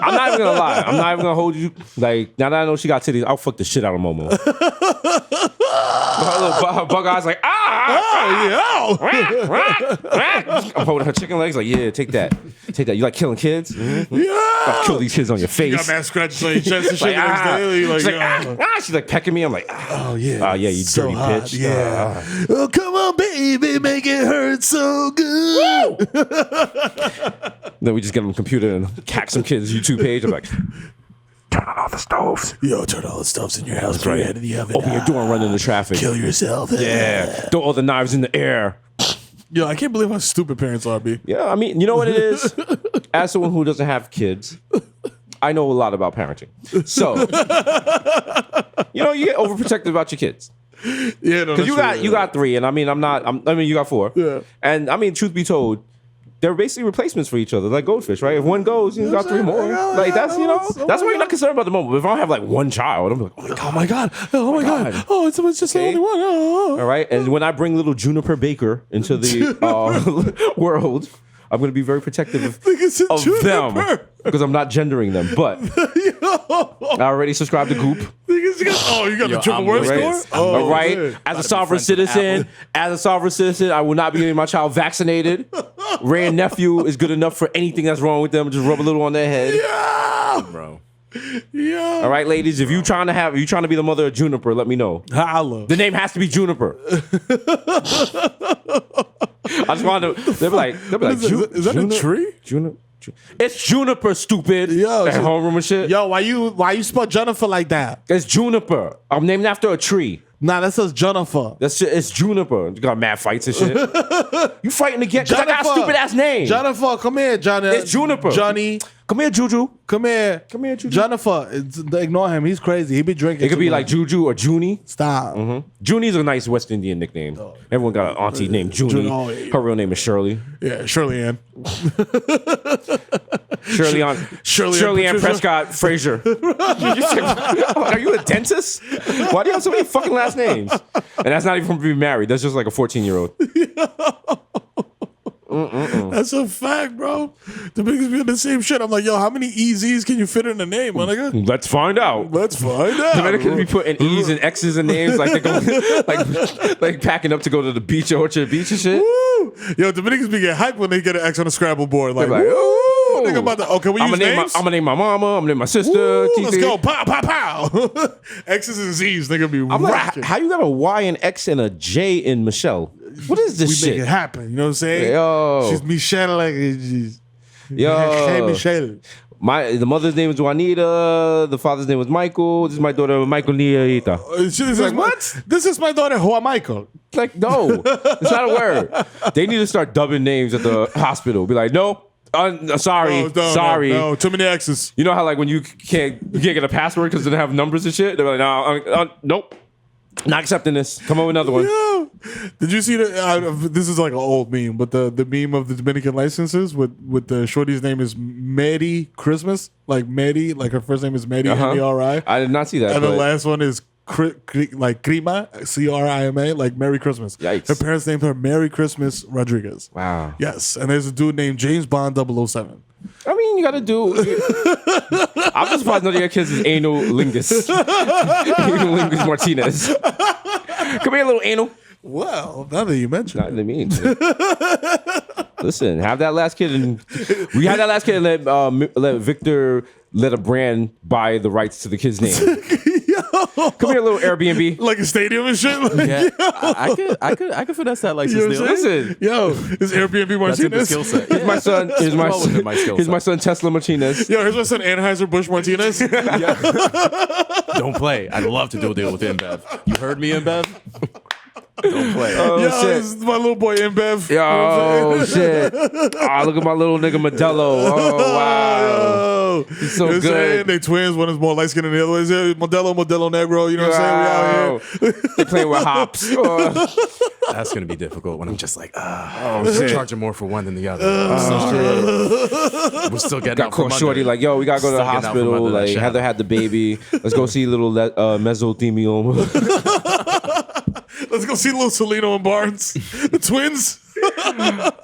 I'm not even gonna lie. I'm not even gonna hold you. Like, now that I know she got titties, I'll fuck the shit out of Momo. Her bug eyes like, I'm holding her chicken legs like, yeah, take that. Take that. You like killing kids? Mm-hmm. Yeah. I'll kill these kids on your face. You got mad scratches on your chest and shit. Like, the next day. Like, she's like pecking me. I'm like, oh yeah. Yeah, you so dirty hot. bitch. Yeah. Oh, come on, baby, make it hurt so good. Then we just get on the computer and hack some kids' YouTube page. I'm like, turn on all the stoves. Yo, turn all the stoves in your house. Throw your head in the oven. Open your door and run into traffic. Kill yourself. Yeah. Throw all the knives in the air. Yo, I can't believe how stupid parents are, B. Yeah, I mean, you know what it is? As someone who doesn't have kids, I know a lot about parenting. So, you get overprotective about your kids. Yeah, no, Because you got 3, and I mean you got 4. Yeah. And I mean, truth be told, they're basically replacements for each other, like goldfish, right? If one goes, you got 3 more. Like that's that's why you're not concerned about the moment. But if I don't have like one child, I'm like, Oh my god! Oh my god! Oh, it's just the only one. Oh. all right. And when I bring little Juniper Baker into the world, I'm going to be very protective of them because I'm not gendering them. But I already subscribed to Goop. Oh, you got the triple I'm word with score? this. Oh, All right. man. As a sovereign citizen, I will not be getting my child vaccinated. Ray and nephew is good enough for anything that's wrong with them. Just rub a little on their head. Yeah, bro. Yeah. All right, ladies. If you trying to be the mother of Juniper, let me know. Holla. The name has to be Juniper. I just wanted to. They'll be like, is that a tree? Juniper. It's Juniper, stupid. Yo, that homeroom and shit. Yo, why you spell Jennifer like that? It's Juniper. I'm named after a tree. Nah, that says Jennifer. It's Juniper. You got mad fights and shit. You fighting again? Because I got a stupid ass name. Jennifer, come here, Johnny. It's Juniper. Johnny. Come here, Juju. Come here. Come here, Juju. Jennifer. Ignore him. He's crazy. He be drinking. It could too be much. like Juju or Junie. Stop. Junie's a nice West Indian nickname. Everyone got an auntie named Junie. Oh, yeah. Her real name is Shirley. Yeah, Shirley Ann. Shirley Ann Patricia. Prescott Frazier. Are you a dentist? Why do you have so many fucking last names? And that's not even from being married. That's just like a 14-year-old. That's a fact, bro. The biggest be on the same shit. I'm like, yo, how many EZs can you fit in a name, my nigga? Let's find out. Let's find out. Dominicans be putting E's and X's in names like they go like packing up to go to the beach or Orchard Beach and shit. Woo. Yo, Dominicans be getting hyped when they get an X on a Scrabble board. Like, They're like, woo. ooh. Nigga about to, can we use names? I'm gonna name my mama. I'm gonna name my sister. Woo, let's TT. go. Pow, pow, pow. X's and Z's. Nigga be I'm like, rocking. how you got a Y and X and a J in Michelle? What is this We shit? make it happen. You know what I'm saying? Yo. She's Michelle like she's Yo. Hey, Michelle. The mother's name is Juanita. The father's name was Michael. This is my daughter, Michael Nieta. She's like, what? This is my daughter, Juan Michael. Like, no, it's not a word. They need to start dubbing names at the hospital. Be like, no, sorry, sorry. No, too many X's. You know how like when you can't get a password because they don't have numbers and shit. They're like, no, nope, not accepting this. Come on with another one. Yeah. Did you see this is like an old meme, but the meme of the Dominican licenses with the shorty's name is Mary Christmas, like Mary, like her first name is Mary M-E-R-I. I did not see that. And the last one is like Crima, C-R-I-M-A, like Merry Christmas. Yikes. Her parents named her Merry Christmas Rodriguez. Wow. Yes, and there's a dude named James Bond 007. I mean, you gotta do. I'm just surprised none of your kids is anal lingus. Anal lingus Martinez. Come here, little anal. Well, now that you mention Not in the mean. Listen, have that last kid, and we had that last kid, and let Victor let a brand buy the rights to the kid's name. Come here, little Airbnb. like a stadium and shit. Like, Yeah, I could finesse that license you know deal. what I'm saying? Listen, Yo, is Airbnb That's in the Martinez? skill set. here's my son. Here's my well within my skill here's my set. son Tesla Martinez. Yo, here's my son Anheuser-Busch Martinez. Don't play. I'd love to do a deal with InBev. You heard me, InBev? Don't play. Oh Yo, shit. this is my little boy InBev. Yo, shit. Oh, look at my little nigga Modelo. Oh, wow. Yo. He's so You know what I'm good. saying? They twins. One is more light skinned than the other one. Yeah, Modelo Negro. You know what I'm saying? We out here. They playing with hops. That's gonna be difficult when I'm just like, shit. charging more for one than the other. We're still getting Got out from caught under shorty it. like, yo, we gotta go to the Still getting out from hospital. under that Like, shadow. Heather had the baby. Let's go see little mesothelioma. Let's go see little Celino and Barnes. The twins.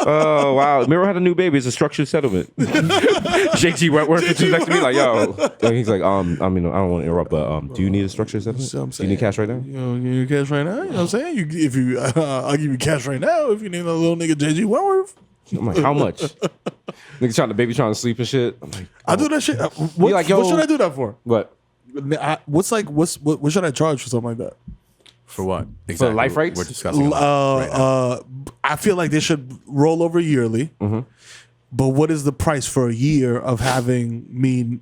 Oh wow, Miro had a new baby. It's a structured settlement. JG Wentworth is next to me like, yo. And he's like, I mean, I don't want to interrupt, but do you need a structured settlement? Do you need cash right now? You know, you need cash right now. You know what I'm saying? If you, I'll give you cash right now if you need a little nigga JG Wentworth. I'm like, how much? Baby trying to sleep and shit. I'm like, I do that shit. What, like, yo- what should I do that for? what? What should I charge for something like that? For what? Exactly. life what rates? We're discussing. Right now. I feel like they should roll over yearly. Mm-hmm. But what is the price for a year of having me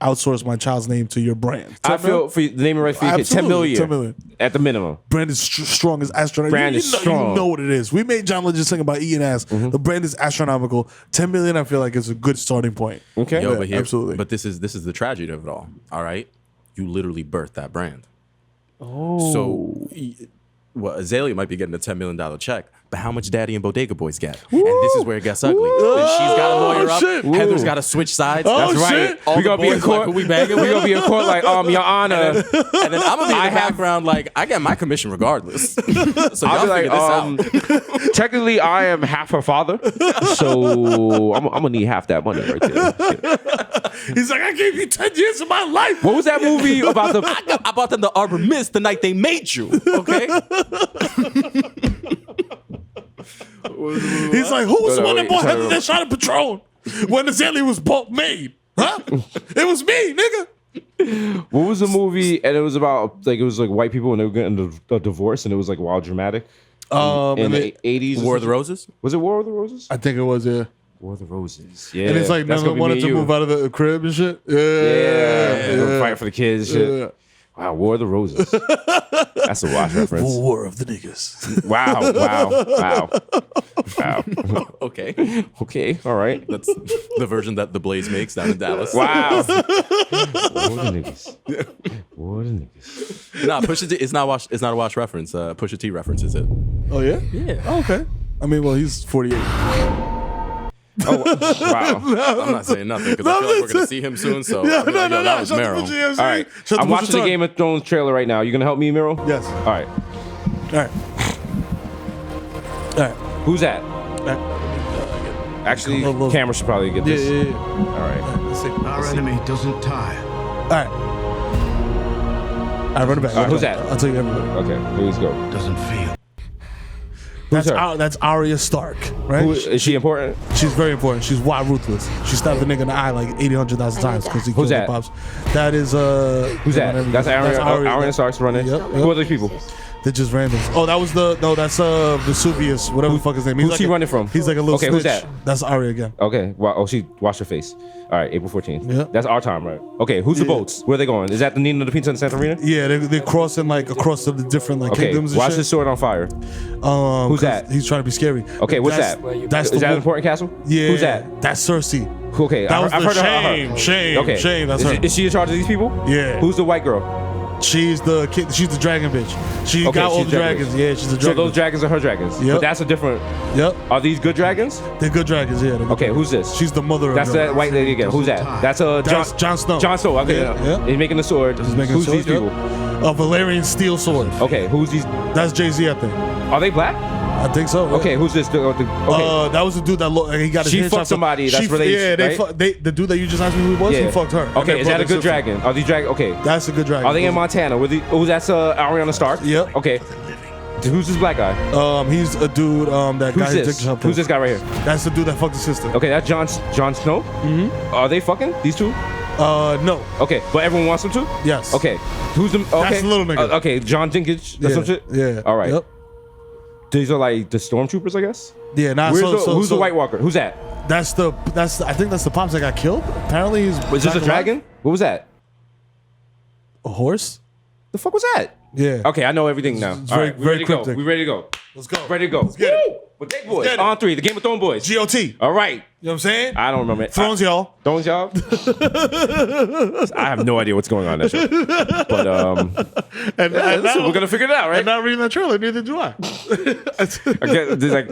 outsource my child's name to your brand? I feel for the name and rights for your kid, 10 Absolutely, million. 10 million. At the minimum. Brand is strong as astronomical. Brand is strong. You know what it is. We made John Legend sing about eating ass. Mm-hmm. The brand is astronomical. 10 million, I feel like, is a good starting point. Okay. Yo, Yeah, but here, absolutely. But this is the tragedy of it all. All right, you literally birthed that brand. So, well, Azalea might be getting a $10 million check, but how much Daddy and Bodega Boys get? And this is where it gets ugly. Then she's got a lawyer up. shit. Heather's got to switch sides. Oh, That's right. shit. All We the gonna be in boys like, court. who we banging We with? gonna be in court like, Your Honor. And then I'm gonna be in the background like, I get my commission regardless. So I'll y'all be like, figure this out. technically, I am half her father, so I'm gonna need half that money right there. He's like, I gave you 10 years of my life. What was that movie about the? I bought them the Arbor Mist the night they made you. Okay. He's like, who was the one that bought wait, Heather that shot of Patron when Azalea was both made? Huh? It was me, nigga. What was the movie? And it was about like it was like white people and they were getting a divorce and it was like wild dramatic. In And the 80s. War of the Roses? Was it War of the Roses? I think it was, yeah. War of the Roses. Yeah. And it's like That's none of them gonna be wanted me to and move out of the crib and shit. Yeah. Yeah. Fight for the kids. Shit. Yeah. Wow. War of the Roses. That's a watch reference. War of the niggas. Wow. Wow. Okay. Okay. All right. That's the version that the Blaze makes down in Dallas. Wow. War of the niggas. War of the niggas. Nah, Pusha T. It's not a Wash reference. Pusha T references it. Oh, yeah? Yeah. Oh, okay. I mean, well, he's 48. Wow. I'm not saying nothing because I feel like we're gonna see him soon. So Yeah, I'll be like, yo, that was Shout Meryl. to Pusha, you know what I'm All saying? right. Shout to I'm Pusha watching the T. Game of Thrones trailer right now. You gonna help me, Miro? Yes. All right. All right. All right. Who's that? All right. Actually, Look. camera should probably get Yeah, this. yeah, yeah. All right. Let's see. Our enemy doesn't tire. All right. All right, run it back. All right, who's that? I'll tell you everybody. Okay. Here we go. Doesn't feel. That's Arya Stark, right? Who, is she important? She's very important. She's wild ruthless. She stabbed the nigga in the eye like 1,000 times because he Who's killed that? her pops. That is Who's that? That's Arya Stark's running. Yep. Who are those people? They're just randoms. Oh, that was that's Vesuvius, whatever the fuck his name. Who's like he running from? He's like a little Okay, snitch. who's that? That's Arya again. Okay. Wow. Oh, she washed her face. All right. April 14th. Yeah. That's our time, right? Okay. Who's the Yeah. boats? Where are they going? Is that the Nina, the Pinta, and Santorina? Yeah, they're crossing like across the different like Okay. kingdoms and Why is shit. his sword on fire? Who's 'Cause that? He's trying to be scary. Okay. What's That's- that? That's Is the that an wo- important castle? Yeah. Who's that? That's Cersei. Okay. That was I've the heard of her. Shame. Shame. Okay. Shame. That's her. Is she in charge of these people? Yeah. Who's the white girl? She's the kid. She's the dragon bitch. She Okay, got all she's the dragon dragons. bitch. Yeah, she's the So dragon. those dragons are her dragons. Yep. But that's a different. Yep. Are these good dragons? They're good dragons. Yeah. they're good Okay. dragons. Who's this? She's the mother That's of that dragons. white lady again. Who's that? That's That's Jon Snow. Jon Snow. Okay. Yeah, yeah. He's making the sword. He's making Who's a sword, these people? yep. A Valerian steel sword. Okay. Who's these? That's Jay-Z, I think. Are they black? I think so. yeah. Okay. Who's this? Okay. That was the dude that he got his She hand fucked chopped somebody off. that's She- related, Yeah, right? the dude that you just asked me who he was, he fucked her. And Okay, they is that a brought good their sister. dragon? Are these dragons? Okay. That's a good dragon. Are they in Montana? That's Ariana Stark? Yep. Okay. Who's this black guy? He's a dude that Who's got his this? dick chopped Who's off. this guy right here? That's the dude that fucked his sister. Okay, that's Jon Snow? Mm-hmm. Are they fucking? These two? No. Okay, but everyone wants them to? Yes. Okay. Who's the okay? That's the little nigga. Okay, John Dinklage. That's Yeah, some shit? yeah. All right. Yep. These are like the stormtroopers, I guess? Yeah, nah, Who's the White Walker? Who's that? That's I think that's the pops that got killed. Apparently he's Was this a dragon? What was that? A horse? The fuck was that? Yeah. Okay, I know everything now. It's All very- right, we very ready to go. cryptic. We ready to go. Let's go. Ready to go. Let's get it. Woo! With Big Boys. get it. On three, the Game of Thrones boys. GOT. All right. You know what I'm saying? I don't remember it. Thrones, y'all. Thrones, y'all? I have no idea what's going on in that show. But And listen, we're gonna figure it out, right? I'm not reading that trailer. Neither do I.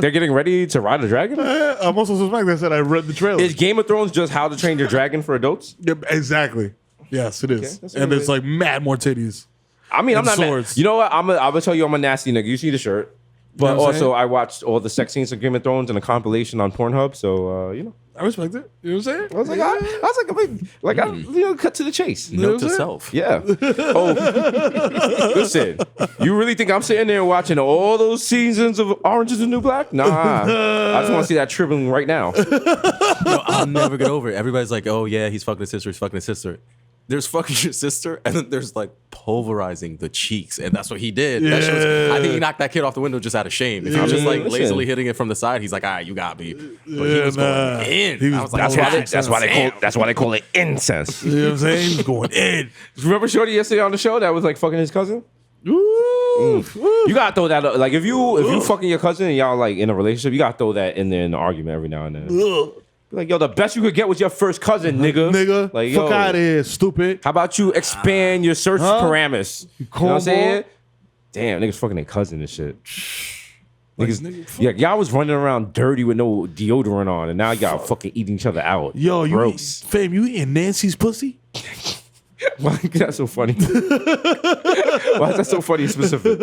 They're getting ready to ride a dragon. I'm also suspect that said I read the trailer. Is Game of Thrones just How to Train Your Dragon for adults? Yeah, exactly. Yes, it is. that's And what it it's is. like mad more titties. I mean, I'm And not mad. swords. You know what? I'm gonna tell you I'm a nasty nigga. You see the shirt. But You know what I'm also, saying? I watched all the sex scenes of Game of Thrones and a compilation on Pornhub. So, I respect it. You know what I'm saying? I was like, cut to the chase. You know Note what to I'm saying? self. Yeah. Oh, listen. You really think I'm sitting there watching all those seasons of Orange is the New Black? Nah. I just want to see that tribune right now. No, I'll never get over it. Everybody's like, oh yeah, he's fucking his sister, he's fucking his sister. There's fucking your sister, and then there's like pulverizing the cheeks, and that's what he did. That shit was- I think he knocked that kid off the window just out of shame. If he was just like Listen. lazily hitting it from the side, he's like, all right, you got me. But he was going in. He was- I was like, That's why they call it incense. You know what I'm saying? He's going in. Remember Shorty yesterday on the show that was like fucking his cousin? You gotta throw that up. Like if you fucking your cousin and y'all like in a relationship, you gotta throw that in there in the argument every now and then. Like, yo, the best you could get was your first cousin, nigga. Nigga, like, fuck yo, out of here, stupid. how about you expand your search parameters? You know what I'm saying? Damn, niggas fucking their cousin and shit. Niggas, yeah, y'all was running around dirty with no deodorant on, and now y'all fucking eating each other out. Yo, gross. Fam, you eating Nancy's pussy? Why is that so funny? Why is that so funny and specific?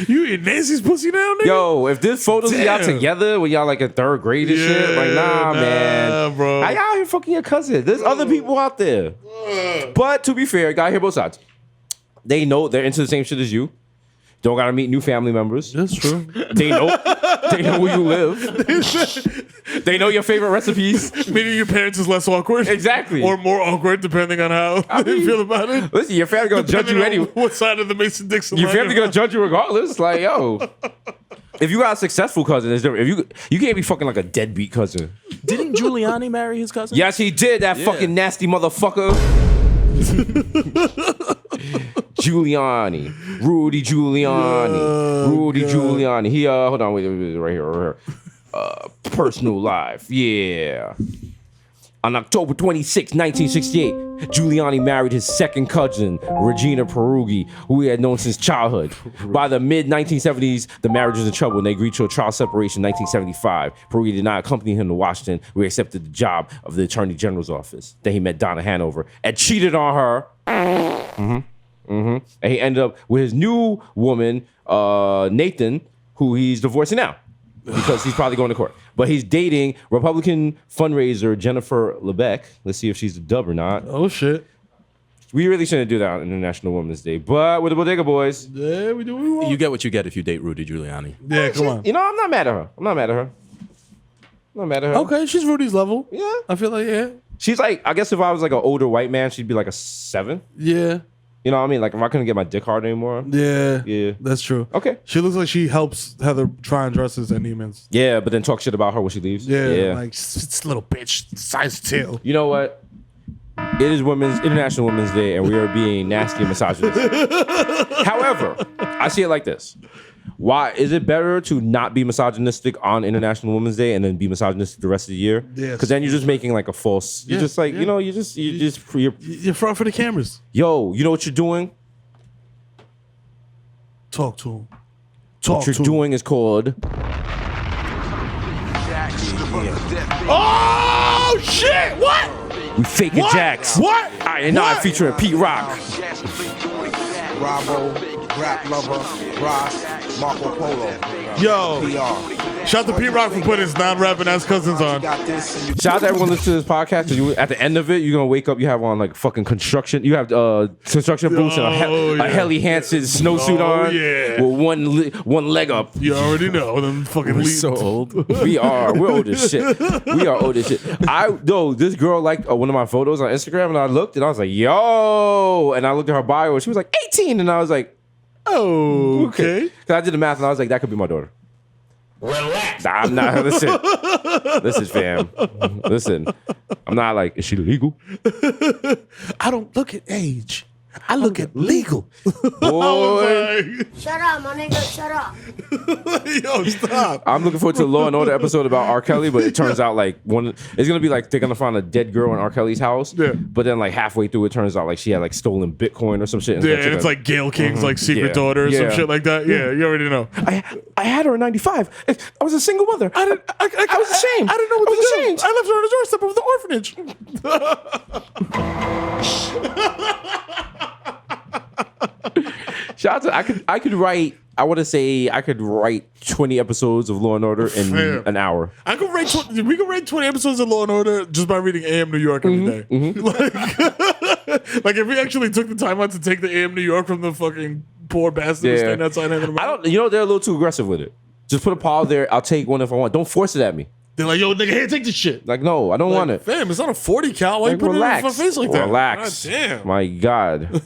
You eating Nancy's pussy now, nigga? Yo, if this photos of y'all Damn. together when y'all like in third grade and shit, like nah, man, bro. How y'all here fucking your cousin? There's other people out there. But to be fair, gotta hear both sides. They know they're into the same shit as you. Don't gotta meet new family members. That's true. They know where you live. They know your favorite recipes. Meeting your parents is less awkward. Exactly. Or more awkward, depending on how they feel about it. Listen, your family gonna judge you Depending on anyway. What side of the Mason-Dixon Your line family you're gonna judge you regardless. Like, yo, if you got a successful cousin, it's different. If you can't be fucking like a deadbeat cousin. Didn't Giuliani marry his cousin? Yes, he did. That fucking nasty motherfucker. Giuliani, Rudy Giuliani. He hold on, wait, right here. Personal life, yeah. On October 26, 1968, Giuliani married his second cousin, Regina Peruggi, who he had known since childhood. By the mid-1970s, the marriage was in trouble and they agreed to a trial separation in 1975. Peruggi did not accompany him to Washington, where he accepted the job of the Attorney General's office. Then he met Donna Hanover and cheated on her. And he ended up with his new woman, Nathan, who he's divorcing now because he's probably going to court. But he's dating Republican fundraiser Jennifer Lebeck. Let's see if she's a dub or not. Oh, shit. We really shouldn't do that on International Women's Day. But with the Bodega Boys. Yeah, we do what we want. You get what you get if you date Rudy Giuliani. Yeah, come on. You know, I'm not mad at her. Okay, she's Rudy's level. Yeah. I feel like, yeah. She's like, I guess if I was like an older white man, she'd be like a 7. Yeah. You know what I mean? Like if I couldn't get my dick hard anymore. Yeah. Yeah. That's true. Okay. She looks like she helps Heather try on dresses at Neiman's. Yeah, but then talk shit about her when she leaves. Yeah. Like, it's a little bitch, size tail. You know what? It is International Women's Day, and we are being nasty and misogynistic. However, I see it like this. Why is it better to not be misogynistic on International Women's Day and then be misogynistic the rest of the year? Yes. Because then you're just making like a false. You're just like, you know, you're You're front for the cameras. Yo, you know what you're doing? Talk to him. What you're doing is called. Oh shit! What? We faking What? jacks. What? I and I What? featuring Pete Rock. Bravo, Rap Lover, Ross, Marco Polo. Yo. PR. Shout out to Pete Rock for putting his non-rapping ass cousins on. Shout out to everyone listening to this podcast. 'Cause at the end of it, you're gonna wake up. You have on like fucking construction. You have construction boots and a Helly Hansen snowsuit on. Yeah. With one leg up. You already know them fucking. We're so old. We're old as shit. We are old as shit. This girl liked one of my photos on Instagram, and I looked and I was like, yo, and I looked at her bio, and she was like 18, and I was like, oh, okay. Because I did the math, and I was like, that could be my daughter. Relax. Nah, I'm not. Listen, fam. Listen, I'm not like, is she legal? I don't look at age. I look at legal. Boy. Shut up, my nigga, shut up. Yo, stop. I'm looking forward to a Law and Order episode about R. Kelly, but it turns out like it's gonna be like they're gonna find a dead girl in R. Kelly's house. Yeah. But then like halfway through, it turns out like she had like stolen Bitcoin or some shit. Yeah, and it's like Gayle King's like secret daughter or some shit like that. Yeah, you already know. I had her in '95. I was a single mother. I was ashamed. I didn't know what I was to do. ashamed. I left her on the doorstep of the orphanage. Shout out to I could write. I want to say I could write 20 episodes of Law and Order in an hour. We can write 20 episodes of Law and Order just by reading AM New York every day. Like if we actually took the time out to take the AM New York from the fucking poor bastard who's standing outside hanging I don't. You know they're a little too aggressive with it. Just put a pile there. I'll take one if I want. Don't force it at me. They're like, yo, nigga, here, take this shit. Like, no, I don't want it. Fam, it's not a 40 cal. Why you put it in my face like that? Relax. God damn. My God.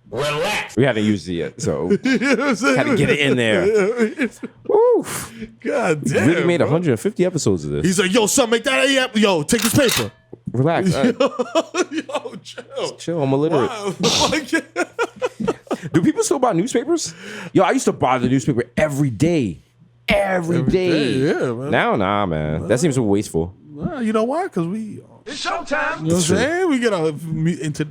Relax. We hadn't used it yet, so had to get it in there. Woof. God damn. Really made 150 episodes of this. He's like, yo, son, make that A. Yo, take this paper. Relax. Yo, chill. Chill, I'm illiterate. Wow. Do people still buy newspapers? Yo, I used to buy the newspaper every day. every day. Yeah, man. Now, nah, man. That seems so wasteful. Well, you know why? Because we. It's showtime. You know what I'm saying? We get into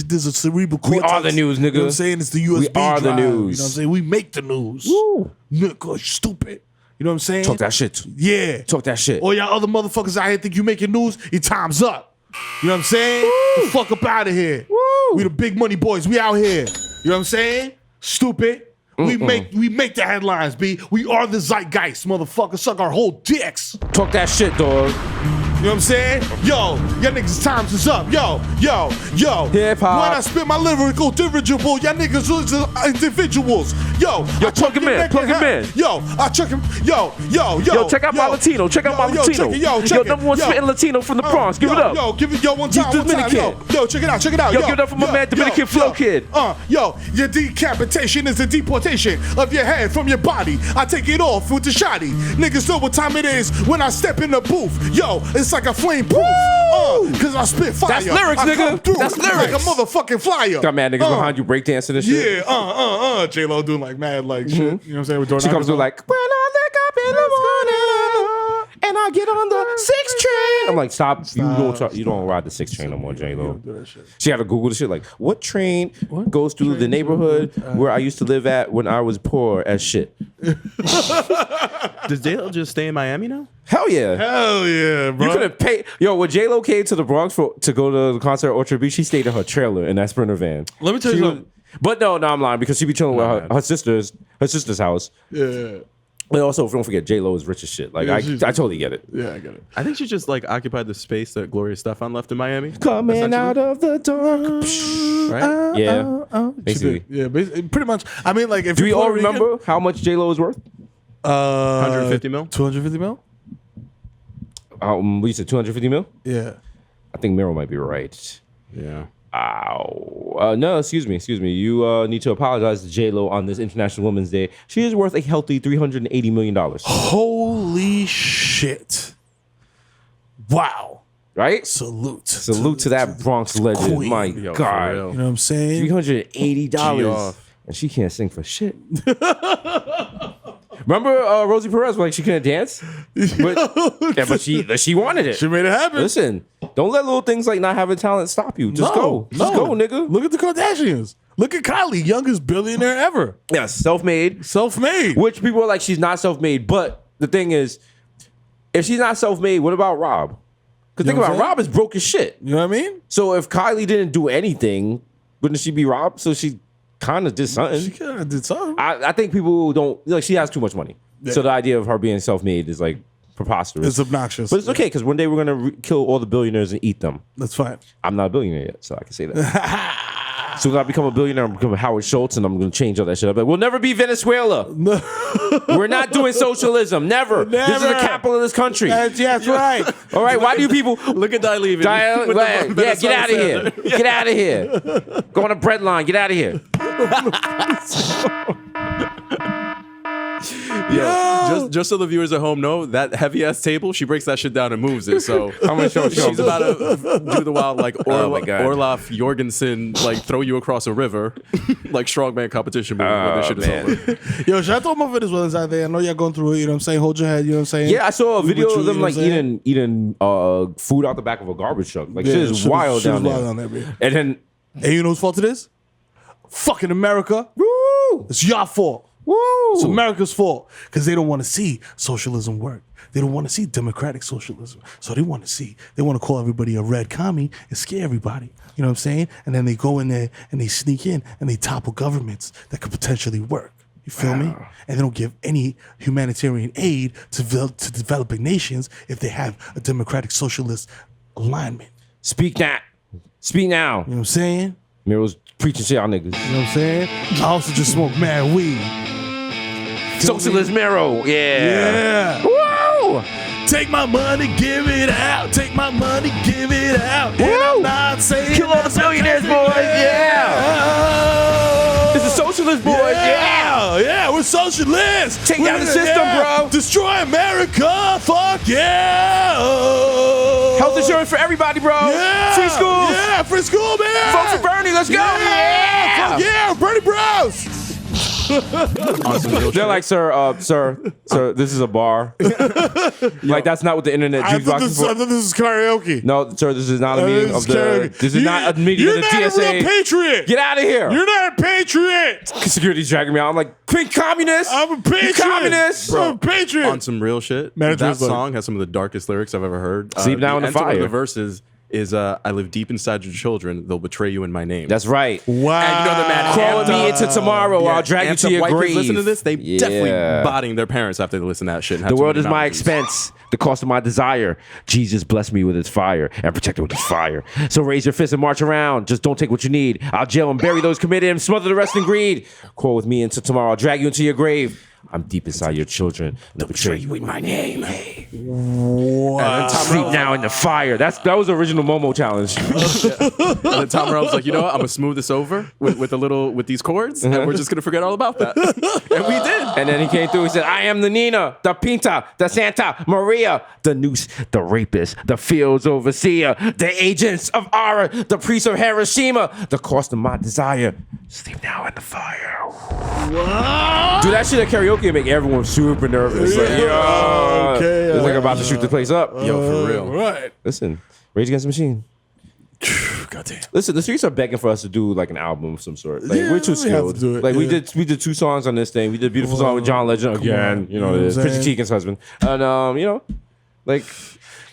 there's a cerebral cortex. We are the news, nigga. You know what I'm saying? It's the USB We are the drive. You know news. what I'm saying? We make the news. Woo. Nigga, stupid. You know what I'm saying? Talk that shit. Yeah. Talk that shit. All y'all other motherfuckers out here think you making news, your time's up. You know what I'm saying? The fuck up out of here. Woo. We the big money boys. We out here. You know what I'm saying? Stupid. We make the headlines, B. We are the zeitgeist, motherfucker. Suck our whole dicks. Talk that shit, dog. You know what I'm saying? Yo, y'all niggas' times is up. Yo. Hip-hop. When I spit my lyrical dirigible, y'all niggas are individuals. Yo, plug him in. Plug him in. Yo, I check him. Yo. Yo, check out my Latino. Check out my Latino. Check it. Number one spitting Latino from the Bronx. Give it up. Yo, give it one time. Dominican. Yo, check it out. Yo, give it up for my man, Dominican Flow Kid. Yo, your decapitation is the deportation of your head from your body. I take it off with the shotty. Niggas know what time it is when I step in the booth. Yo, it's like a flame proof. Cause I spit fire. That's lyrics, nigga. That's lyrics. Like a motherfucking flyer. Got mad niggas behind you breakdancing and shit. Yeah, J-Lo doing like mad like shit. You know what I'm saying? With She comes through like, when I wake up in the morning and I get on the 6 train. I'm like, stop. You don't ride the 6 train no more, J-Lo. She had to Google the shit like, what train goes through the neighborhood where I used to live at when I was poor as shit? Does J-Lo just stay in Miami now? Hell yeah. Hell yeah, bro. You could have paid. Yo, when J-Lo came to the Bronx to go to the concert at Orchard Beach, she stayed in her trailer in that Sprinter van. Let me tell you something. But no, I'm lying because she be chilling with her sister's house. Yeah. But also, don't forget, J-Lo is rich as shit. Like, Yeah, I she's- totally get it. Yeah, I get it. I think she just like occupied the space that Gloria Estefan left in Miami. Coming out of the dark. Right? Yeah. Basically. Yeah, pretty much. I mean, like, if Do we you're all Puerto Rican- remember how much J-Lo is worth? 150 mil? 250 mil? We said 250 mil? Yeah. I think Miro might be right. Yeah. Ow. No, excuse me. You need to apologize to J-Lo on this International Women's Day. She is worth a healthy $380 million. Holy shit. Wow. Right? Salute to that Bronx legend. queen. My Yo, for God. real. You know what I'm saying? $380. And she can't sing for shit. Remember Rosie Perez, like she couldn't dance? But she wanted it. She made it happen. Listen, don't let little things like not having talent stop you. Just go. Just go, nigga. Look at the Kardashians. Look at Kylie, youngest billionaire ever. Yeah, self-made. Self-made. Which people are like, she's not self-made. But the thing is, if she's not self-made, what about Rob? Because think know what about I'm it, Rob is broke as shit. You know what I mean? So if Kylie didn't do anything, wouldn't she be Rob? So she kind of did something. She kind of did something. I think people don't, like, she has too much money. Yeah. So the idea of her being self-made is like preposterous. It's obnoxious. But it's okay because one day we're going to kill all the billionaires and eat them. That's fine. I'm not a billionaire yet, so I can say that. So when I become a billionaire, I'm becoming Howard Schultz and I'm going to change all that shit up. Like, we'll never be Venezuela. We're not doing socialism. Never. This is the capital of this country. That's right. All right, why do you people... Look at Di Levy. Yeah, get out of here. Get out of here. Go on a bread line. Get out of here. Yo, just so the viewers at home know, that heavy ass table, she breaks that shit down and moves it. So I'm gonna show she's about to do the wild like Oh my God. Orlof Jorgensen, like throw you across a river, like strongman competition move when this shit is over. Yo, shout out to all my Venezuelans out there. I know y'all going through it. You know what I'm saying? Hold your head. You know what I'm saying? Yeah, I saw a We video with you, of them you know like what I'm saying? eating food out the back of a garbage truck. Like Yeah, shit is shit wild shit down is there. wild down there, bro. And then And you know whose fault it is? Fucking America. woo, It's your fault. woo. It's America's fault because they don't want to see socialism work. They don't want to see democratic socialism. So they want to call everybody a red commie and scare everybody. You know what I'm saying? And then they go in there and they sneak in and they topple governments that could potentially work. You feel me? And they don't give any humanitarian aid to developing nations if they have a democratic socialist alignment. Speak now. Speak now. You know what I'm saying? Miro's preaching shit on niggas. You know what I'm saying? I also just smoke mad weed. Socialist Miro. Yeah. Yeah. Woo. Take my money, give it out. Take my money, give it out. And Woo. I'm not saying Kill all the billionaires, boys. Yeah. It's the socialist boys. Yeah. Yeah, we're socialists. Take down the system, yeah. bro. Destroy America. Fuck yeah. Health insurance for everybody, bro. Yeah. Free schools. Yeah, free school, man. Vote for Bernie. Let's go. Yeah. Fuck yeah. Bernie Bros. They're like, sir, this is a bar. Like that's not what the internet jukebox is for. I thought this is karaoke. No, sir, this is not a meeting of the. This is not a meeting of the TSA. You're not a real patriot. Get out of here. You're not a patriot. Security's dragging me out. I'm like, quick, communist. I'm a patriot. You communist. I'm a patriot. On some real shit, that song has some of the darkest lyrics I've ever heard. Sleep now in the fire. The verses is I live deep inside your children. They'll betray you in my name. That's right. Wow. And you know the man Crawl me into tomorrow. I'll drag you to your white grave. kids listen to this. They definitely botting their parents after they listen to that shit. The world is my expense, the cost of my desire. Jesus bless me with his fire and protect it with his fire. So raise your fist and march around. Just don't take what you need. I'll jail and bury those committed and smother the rest in greed. Crawl with me until tomorrow. I'll drag you into your grave. I'm deep inside your children. They'll betray you in my name. Hey. Wow. Sleep now in the fire. That was the original Momo challenge. And then Tom Morello was like, you know what? I'm gonna smooth this over with these chords, and we're just gonna forget all about that. And we did. And then he came through. He said, I am the Nina, the Pinta, the Santa Maria, the noose, the rapist, the fields overseer, the agents of Ara, the priest of Hiroshima, the cost of my desire. Sleep now in the fire. Wow. Dude, that shit at karaoke make everyone super nervous. Like, yo, okay. it's like about to shoot the place up. Yo, for real. Right. Listen, Rage Against the Machine. Goddamn. Listen, the streets are begging for us to do like an album of some sort. Like Yeah, we're too we have skilled. to do it, Like we yeah. did 2 songs on this thing. We did Beautiful Song with John Legend again. You know, what I'm this Chrissy saying? Teigen's husband. And you know, like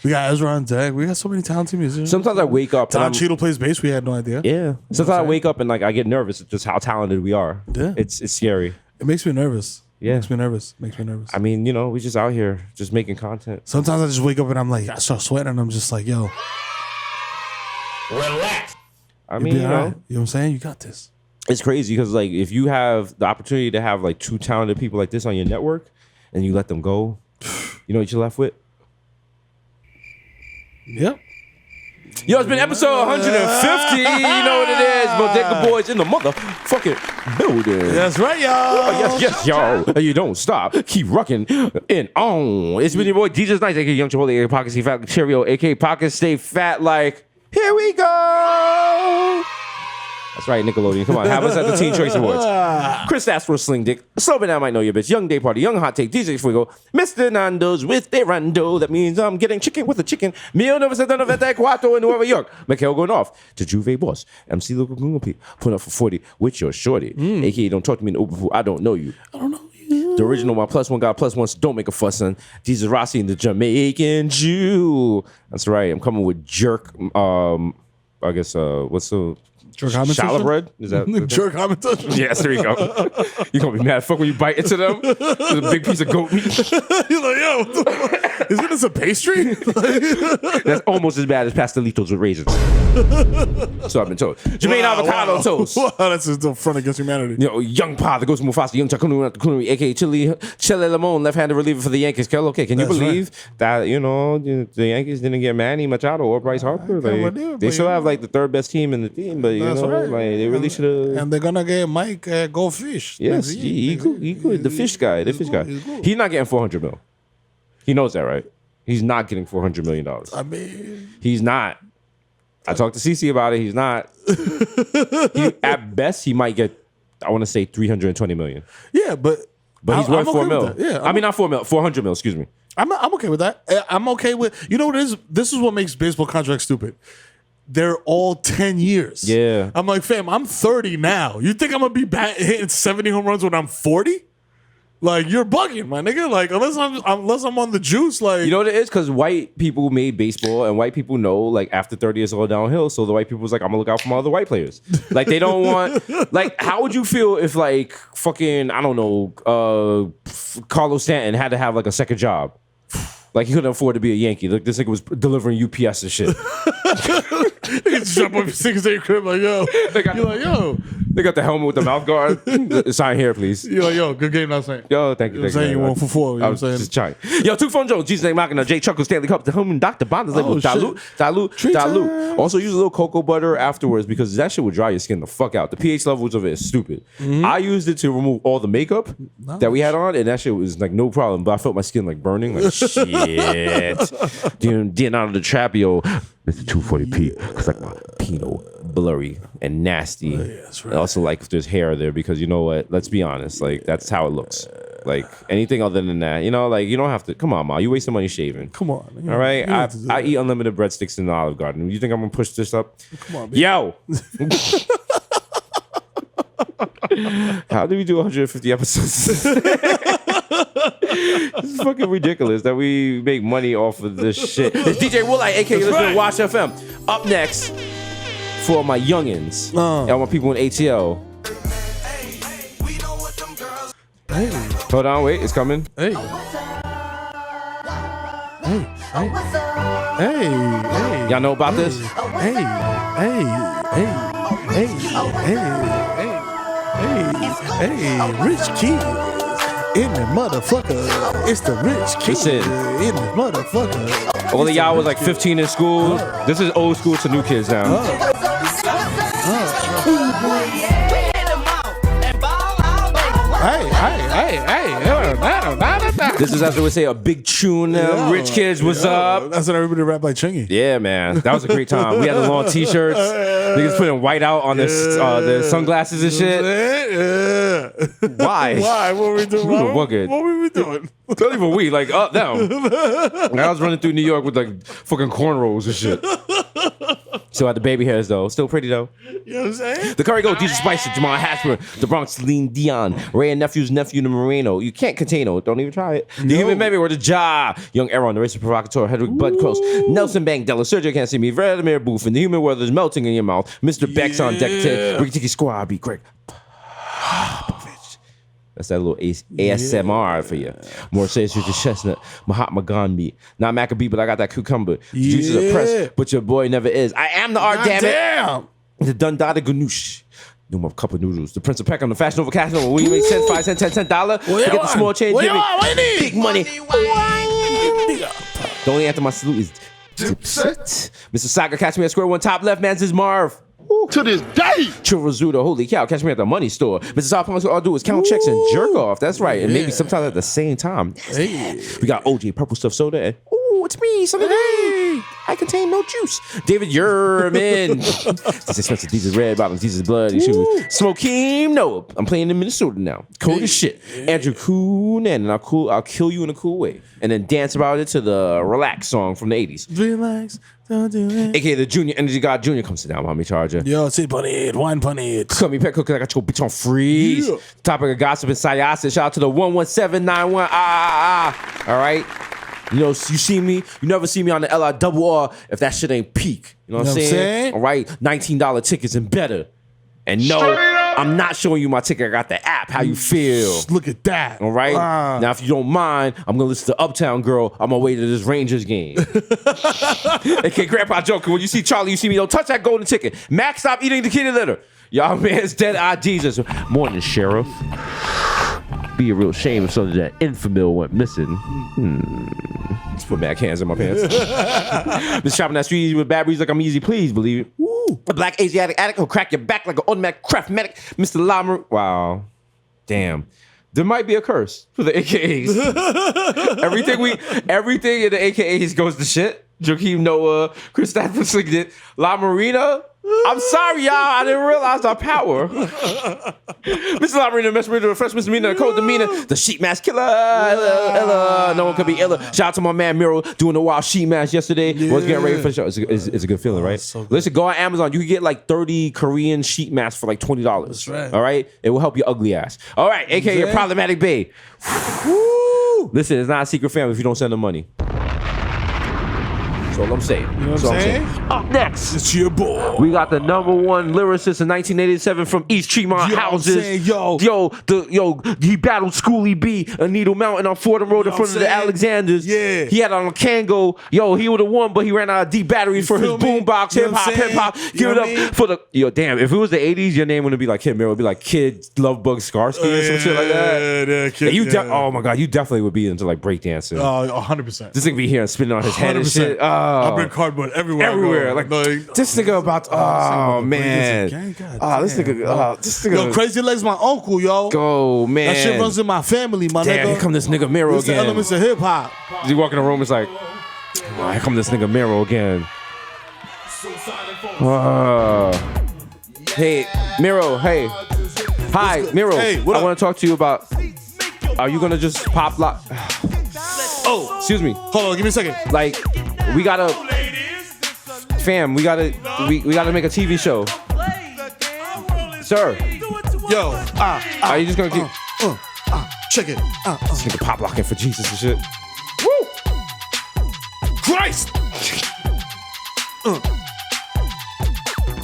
We got Ezra on deck. We got so many talented musicians. sometimes I wake up. Don and I'm- Cheadle plays bass. We had no idea. Yeah. Sometimes I wake up and like I get nervous at just how talented we are. Yeah. It's scary. It makes me nervous. Yeah. Makes me nervous. Makes me nervous. I mean, you know, we just out here just making content. Sometimes I just wake up and I'm like, I start sweating and I'm just like, yo, I you'll mean, be you all know, right. You know what I'm saying? You got this. it's crazy because like if you have the opportunity to have like 2 talented people like this on your network and you let them go, you know what you're left with? Yep. Yo, it's been episode 150. You know what it is. Bodega Boys in the motherfucking building. That's right, y'all. Yes, y'all. You don't stop. Keep rocking and on. It's been your boy DJ Nice, aka Young Chipotle, aka Pocket Stay Fat like Cheerio, aka Pocket Stay Fat like. Here we go. That's right, Nickelodeon. Come on, have us at the Teen Choice Awards. Chris Astro Sling Dick. Slow it down, might know your bitch. Young Day Party, Young Hot Take, DJ Fuego, Mr. Nando's with a rando. That means I'm getting chicken with a chicken. Mil 994 in Nueva York. Mikhail going off to Juve Boss. MC Local P. Put up for 40 with your shorty. AKA don't talk to me in Uber. I don't know you. I don't know you. The original, my +1 got +1, so don't make a fuss, son. Jesus Rossi and the Jamaican Jew. That's right. I'm coming with jerk. I guess what's the Jerk Hamilton? Challah bread? Is that Jerk Hamilton? Yes, there you go. You gonna be mad fuck when you bite into them with a big piece of goat meat. You're like, yo, what the fuck? Isn't this a pastry? That's almost as bad as pastelitos with raisins. So I've been told. Jermaine Avocado Toast. Wow, that's the front against humanity. You know, Young Pa, the Ghost of Mufasa, Young Chakunu, aka Chile Limon, left-handed reliever for the Yankees. Okay, can you That's believe that, you know, the Yankees didn't get Manny Machado or Bryce Harper? Like, they still have like the 3rd best team in the team, but you That's know, right. like they really should have. And they're gonna get Mike Go Fish. Yes, next year. he could. The fish guy. He's not getting $400 million. He knows that, right? He's not getting $400 million. I mean, He's not. I talked to CC about it. He's not. At best, he might get, I want to say $320 million. yeah, but But he's worth I'm $4 okay million. with that. Yeah, I mean, not $4 million, $400 million, excuse me. I'm okay with that. I'm okay with. You know what it is? This is what makes baseball contracts stupid. They're all 10 years. Yeah. I'm like, fam, I'm 30 now. You think I'm gonna be hitting 70 home runs when I'm 40? Like, you're bugging, my nigga. Like, unless I'm on the juice, like, You know what it is? Because white people made baseball, and white people know, like, after 30 it's all downhill. So the white people was like, I'm gonna look out for my other white players. Like, they don't want, like, how would you feel if, like, fucking, I don't know, Carlos Stanton had to have, like, a second job? Like, he couldn't afford to be a Yankee. Like, this nigga was delivering UPS and shit. they just jump up 6 day crib, like, yo. You're like, yo. They got the helmet with the mouth guard. Sign here, please. You're like, yo, good game last night. Yo, thank you. You know what I'm saying? You 1 for 4. You know I what I'm was saying? just trying. Yo, 2 Phone Jones, Jesus Name Machina, Jay Chuckle, Stanley Cup, the Hillman, Dr. Bond, label, shit. dilute. Also use a little cocoa butter afterwards because that shit would dry your skin the fuck out. The pH levels of it is stupid. I used it to remove all the makeup that we had on, and that shit was like no problem. But I felt my skin like burning, like shit. Getting out of the trap, yo. Mr. 240p, because like my Pinot blurry and nasty. that's right. I also like if there's hair there because you know what? Let's be honest, like that's how it looks. Like anything other than that, you know, like you don't have to. Come on, Ma, you wasting money shaving. Come on. All right, You don't have to do I that. eat unlimited breadsticks in the Olive Garden. You think I'm gonna push this up? Come on, baby. Yo. How do we do 150 episodes? This is fucking ridiculous that we make money off of this shit. It's DJ Woolite, aka Listen to Watch FM. Up next for my youngins, all my people in ATL. Hey, Hold on, wait, it's coming. hey. Hey, hey. Y'all know about this? Hey, hey, hey, hey, hey, hey, rich kids in the motherfucker. It's the rich kids Listen. in the motherfucker. All of y'all was like 15 in school. This is old school to new kids now. This is, as they would say, a big tune. Rich kids, what's up? That's what everybody rap like Chingy. Yeah, man, that was a great time. We had the long T-shirts. Niggas putting white out on their sunglasses and shit. Yeah. Why? Why? What were we doing? We were bugging. What were we doing? Not even we, like up down. I was running through New York with like fucking cornrows and shit. Still had the baby hairs though. Still pretty though. You know what I'm saying? The Curry Goat, DJ Spicer, Jamal Hasper, the Bronx, Lean Dion, Ray and Nephew's nephew, the Moreno. You can't contain it. Don't even try it. The Human Memory or the Ja, Young Aaron, the Racist Provocateur, Hedrick Budclose, Nelson Bankdella, Sergio Can't See Me, Vladimir Booth, and the Human World is melting in your mouth. Mr. Bex on deck 10, Ricky Tiki Squad, be Greg. That's that little ASMR for you. More says you're the chestnut, Mahatma Gandhi. Not Maccabee, but I got that cucumber. Juices are pressed, but your boy never is. I am the art, damn it. The Dundada Ganoush. No more cup of noodles. The Prince of Peck on the Fashion Over Cash. Will you make $5 cents, $10, $10? Forget the small change. What Give you me want? What you need? big money. The only answer my salute is Dipset. Mr. Saga, catch me at Square One. Top left, man's is Marv. To this day. Churrazuda, holy cow, catch me at the money store. Mr. South Palm, all I do is count checks and jerk off. That's right. And maybe sometimes at the same time. Hey. We got OJ, Purple Stuff Soda, and ooh, it's me, Sunday Day. I contain no juice. David Yerman. This expensive. These is red bottoms. These is bloody shoes. Smokeem Noah. I'm playing in Minnesota now. Cold as shit. Andrew Coonan, and I'll kill you in a cool way. And then dance about it to the Relax song from the 80s. Relax. Don't do it. AKA the Junior Energy God Junior comes to down, mommy charger. Yo, say bunny it, wine bunny it. Cut me pet cook, I got your bitch on freeze. Yeah. Topic of gossip and Syosset. Shout out to the 11791. All right. You know, you see me, you never see me on the LIRR if that shit ain't peak. You know what I'm saying? All right. $19 tickets and better. And no, I'm not showing you my ticket. I got the app. How you feel? Look at that. All right. Now, if you don't mind, I'm gonna listen to Uptown Girl on my way to this Rangers game. Okay, Grandpa Joker. When you see Charlie, you see me. Don't touch that golden ticket. Max, stop eating the kitty litter. Y'all man's dead eye Jesus. Morning, Sheriff. Be a real shame if some of that infamil went missing. Let's put back hands in my pants. Been shopping that street with bad breeds like I'm easy, please believe it. Woo. A black Asiatic addict who'll crack your back like an automatic craft medic. Mr. Lama. Wow. Damn. There might be a curse for the AKAs. everything in the AKAs goes to shit. Joakim Noah, Chris Stafford did. La Marina. I'm sorry, y'all. I didn't realize our power. Mr. La Marina, Mr. Marina, the fresh misdemeanor, the cold demeanor, the sheet mask killer. Illa. No one could be iller. Shout out to my man Miro doing the wild sheet mask yesterday. Was getting ready for the show. It's a good feeling, right? So listen, go on Amazon. You can get like 30 Korean sheet masks for like $20. That's right. All right? It will help your ugly ass. All right, AKA your problematic bae. Listen, it's not a secret family if you don't send them money. That's all I'm saying. You know what I'm saying? Up next, it's your boy. We got the #1 lyricist in 1987 from East Tremont Houses. He battled Schoolie B and Needle Mountain on Fordham Road in front of the Alexanders. Yeah. He had on a Kango. He would have won, but he ran out of D batteries for his boombox. Hip hop. Give it up for the damn. If it was the 80s, your name wouldn't be like Kid Mero. It would be like Kid Lovebug Skarsky or some shit like that. Oh my god, you definitely would be into like breakdancing. Oh, 100%. This nigga be here and spinning on his head and shit. I bring cardboard everywhere. Like this nigga about. Oh man. This nigga. Yo, Crazy Legs, my uncle, yo. Go man. That shit runs in my family, my nigga. Here come this nigga Mero again. The elements of hip hop. You walk in the room, it's like, here come this nigga Mero again. Hey, Miro. Hey. Hi, Miro. Hey, what I up? want to talk to you about. Are you gonna just pop lock? Oh, Excuse me. hold on, give me a second. Like, we gotta. Fam, we gotta make a TV show. Sir, Yo, are you just gonna keep check it. this nigga pop locking for Jesus and shit? Christ!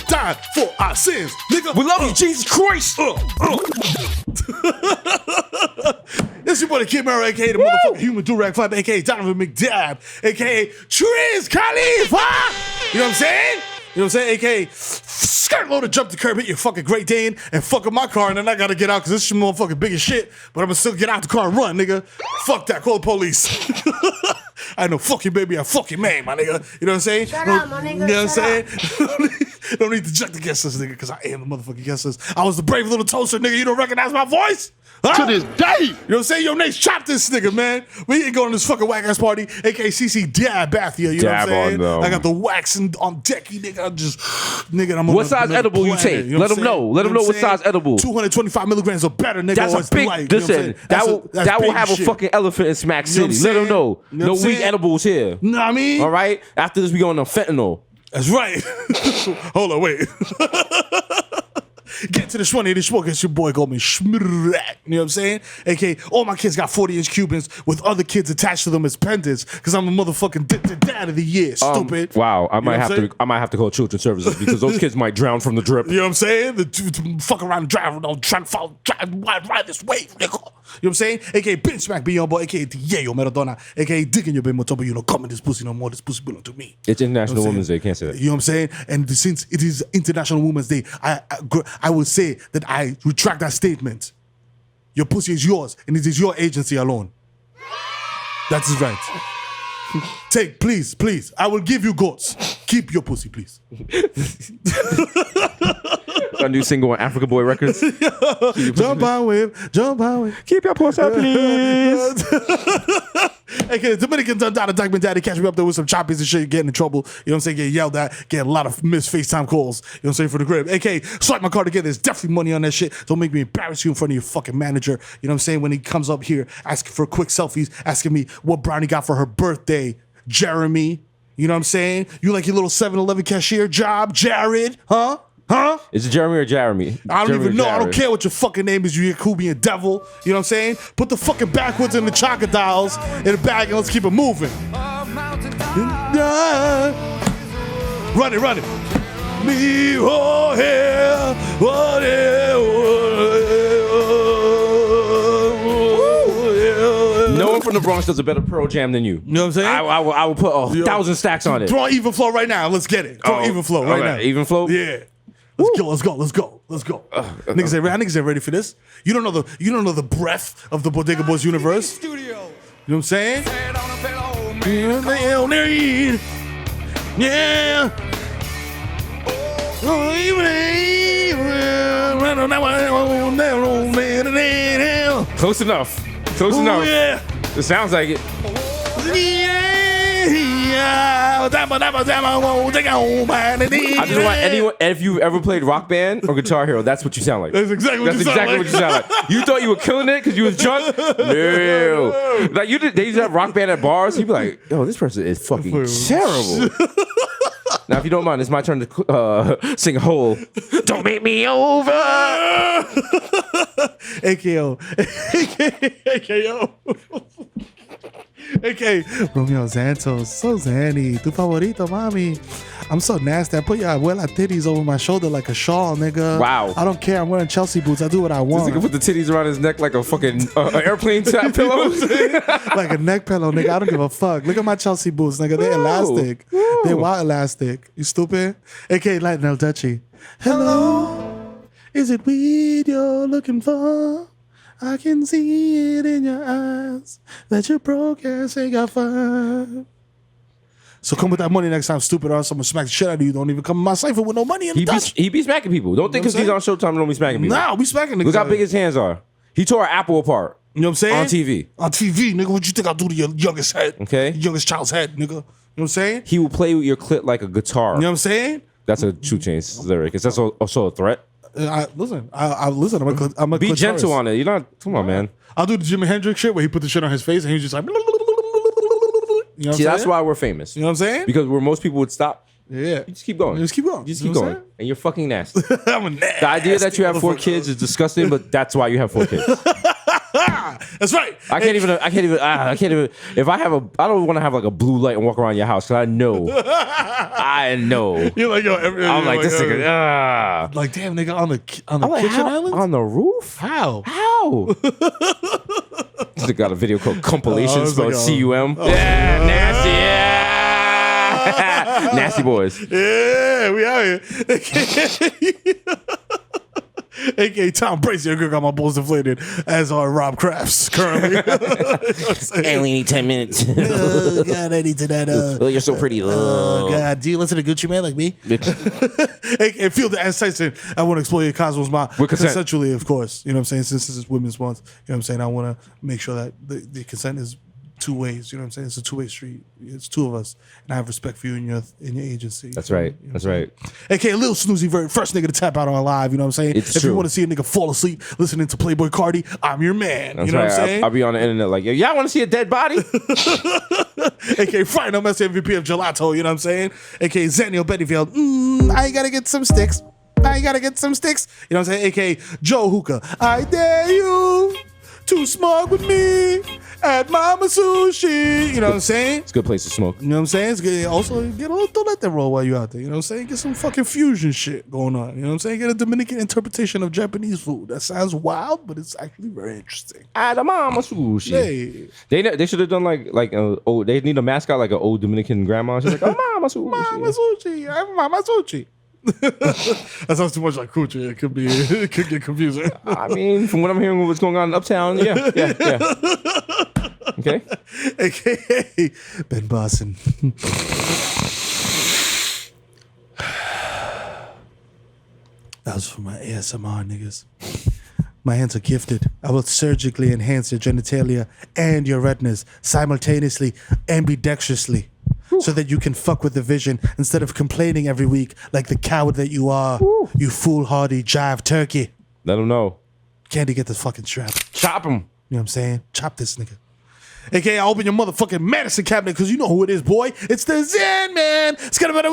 Died for our sins, nigga. We love you, Jesus Christ. This your boy, the Kid Mero, aka the motherfucking Human Durag 5, aka Donovan McDab, aka Triz Khalifa. You know what I'm saying? You know what I'm saying? AKA skirt load of jump the curb, hit your fucking Great Dane, and fuck up my car, and then I gotta get out because this shit motherfucking big as shit. But I'm gonna still get out the car and run, nigga. Fuck that, call the police. I know, fuck you, baby, I'm fucking man, my nigga. You know what I'm saying? Shut up, my nigga, You know what I'm shut saying? Don't need to check the guest list, nigga, because I am the motherfucking guest list. I was the brave little toaster, nigga. You don't recognize my voice? Huh? To this day. You know what I'm saying? Yo, Nate's chop this nigga, man. We ain't going to this fucking whack ass party, aka CC Dab Bathia. You know what I'm Dab on saying? them. I got the wax on decky, nigga. I'm just, nigga, I'm on What size another edible you planet, take? you know Let what them I'm know. saying? Let them You know what what I'm saying? size edible. 225 milligrams or better, nigga. That's or a it's big. light, you know what I'm Listen, saying? that will big have a shit. fucking elephant in Smack You know what City. I'm Let them saying? know. You know No what I'm weak saying? edibles here. Know what I mean? All right. After this, we going on fentanyl. That's right. Hold on, wait. Get to the Shmoney, this smoke. It's your boy called me Shmrak. You know what I'm saying? AKA, all my kids got 40-inch Cubans with other kids attached to them as pendants because I'm a motherfucking dad of the year. Stupid. Wow, I You know might what I'm have saying? to. I might have to call children's services because those kids might drown from the drip. You know what I'm saying? The fuck around and drive, trying to follow, ride this wave, nigga. You know what I'm saying? AKA Bench Smack be on boy, AKA Diego Maradona, AKA digging your baby motoba, you know, coming this pussy no more, this pussy belong to me. It's International You know what I'm Women's Day. saying? Can't say that. You know what I'm saying? And since it is International Women's Day, I will say that I retract that statement. Your pussy is yours, and it is your agency alone. That is right. Take, please. I will give you goats. Keep your pussy, please. A new single on Africa Boy Records. Jump on wave. Keep your pussy, please. Okay, Dominican done down a Dykeman Daddy, catch me up there with some choppies and shit, getting in trouble. You know what I'm saying? Get yelled at, get a lot of missed FaceTime calls. You know what I'm saying? For the crib. AK, swipe my card again. There's definitely money on that shit. Don't make me embarrass you in front of your fucking manager. You know what I'm saying? When he comes up here asking for quick selfies, asking me what Brownie got for her birthday. Jeremy. You know what I'm saying? You like your little 7-Eleven cashier job, Jared? Huh? Is it Jeremy or Jeremy? I don't Jeremy even or know. I don't Jared? care what your fucking name is, you Yakubian devil. You know what I'm saying? Put the fucking backwards and the crocodiles in the bag and let's keep it moving. Run it. Me, oh, here, what No one from the Bronx does a better Pearl Jam than you. You know what I'm saying? I will put 1,000 stacks on it. Throw on even flow right now. Let's get it. Throw on even flow right now. Even flow? Yeah. Let's go. Niggas ain't ready for this. You don't know the breadth of the Bodega Boys universe. You know what I'm saying? Yeah. Close enough. Yeah. It sounds like it. I just want anyone, if you ever played Rock Band or Guitar Hero, that's what you sound like. That's exactly what you sound like. You thought you were killing it because you was drunk? No. Like they used to have Rock Band at bars. You'd be like, yo, this person is fucking terrible. Now, if you don't mind, it's my turn to sing Hole. Don't make me over. AKO. AK, Romeo Santos, so Zanny, tu favorito, mami. I'm so nasty. I put your abuela titties over my shoulder like a shawl, nigga. Wow. I don't care. I'm wearing Chelsea boots. I do what I This want. nigga put the titties around his neck like a fucking airplane type pillow. Like a neck pillow, nigga. I don't give a fuck. Look at my Chelsea boots, nigga. They're elastic. They're wild elastic. You stupid? AK, Light El Dutchy. Hello. Is it weed you're looking for? I can see it in your eyes that you broke ass ain't got fun. So come with that money next time, stupid, or else I'm gonna smack the shit out of you. Don't even come in my cipher with no money in the Dutch. He be smacking people. Don't think because he's on Showtime, don't be smacking people. Nah, we smacking niggas. Look how big his hands are. He tore an apple apart. You know what I'm saying? On TV. On TV, nigga. What you think I'll do to your youngest head? Okay. Youngest child's head, nigga. what I'm saying? He will play with your clit like a guitar. You know what I'm saying? That's a 2 Chainz lyric. Is that also a threat? Listen. I'm a Be clitoris. gentle on it. You're not. Come on, man. I'll do the Jimi Hendrix shit where he put the shit on his face and he's just like. You know what See, I'm that's saying? why we're famous. You know what I'm saying? Because where most people would stop. Yeah. You just keep going. Just keep going. You just You keep know what I'm going. And you're fucking nasty. I'm a nasty The idea that you have 4 motherfucker. kids is disgusting, but that's why you have 4 kids. That's right. I can't even. If I don't want to have like a blue light and walk around your house because I know. You're like, yo, I'm like this nigga. Like, damn, nigga, on the I'm like, kitchen how? island? On the roof? How? This nigga got a video called Compilation spelled like, C-U-M. Yeah, nasty. Yeah. Nasty boys. Yeah, we out here. AKA Tom Bracey, your girl got my balls deflated, as are Rob Crafts currently. I only need 10 minutes. Oh, God, I need to that. Oh, you're so pretty. Oh, God, do you listen to Gucci Man like me? AKA Feel the Ancestor. I want to explore your cosmos, With consent. consensually, of course. You know what I'm saying? Since this is Women's Month, you know what I'm saying? I want to make sure that the consent is 2 ways. You know what I'm saying? It's a 2-way street. It's 2 of us, and I have respect for you and your agency. That's right. You know That's what I'm right. saying? AKA Lil Snoozy Vert, first nigga to tap out on live. You know what I'm saying? It's if true. you want to see a nigga fall asleep listening to Playboy Cardi, I'm your man. That's you know right. what I'm saying? I'll be on the internet like, yo, y'all want to see a dead body? AKA Friday No Mess MVP of Gelato. You know what I'm saying? AKA Zaniel Bettyfield. I gotta get some sticks. I gotta get some sticks. You know what I'm saying? AKA Joe Hookah. I dare you to smoke with me at Mama Sushi. You know what I'm saying? It's a good place to smoke. You know what I'm saying? It's good. Also, get a little, don't let that roll while you're out there. You know what I'm saying? Get some fucking fusion shit going on. You know what I'm saying? Get a Dominican interpretation of Japanese food. That sounds wild, but it's actually very interesting. Adamama sushi. Hey. They should have done like they need a mascot like an old Dominican grandma. She's like, oh, mama sushi. Mama Sushi. I'm Mama Sushi. That sounds too much like coochie. It could get confusing. I mean, from what I'm hearing, what's going on in Uptown, yeah. Okay. AKA Ben Boston. That was for my ASMR niggas. My hands are gifted. I will surgically enhance your genitalia and your retinas simultaneously, ambidextrously, so that you can fuck with the vision instead of complaining every week like the coward that you are. You foolhardy jive turkey. Let them know. Candy, get this fucking strap. Chop him. You know what I'm saying? Chop this nigga. AKA, I open your motherfucking Madison cabinet because you know who it is, boy. It's the Zen Man. You know what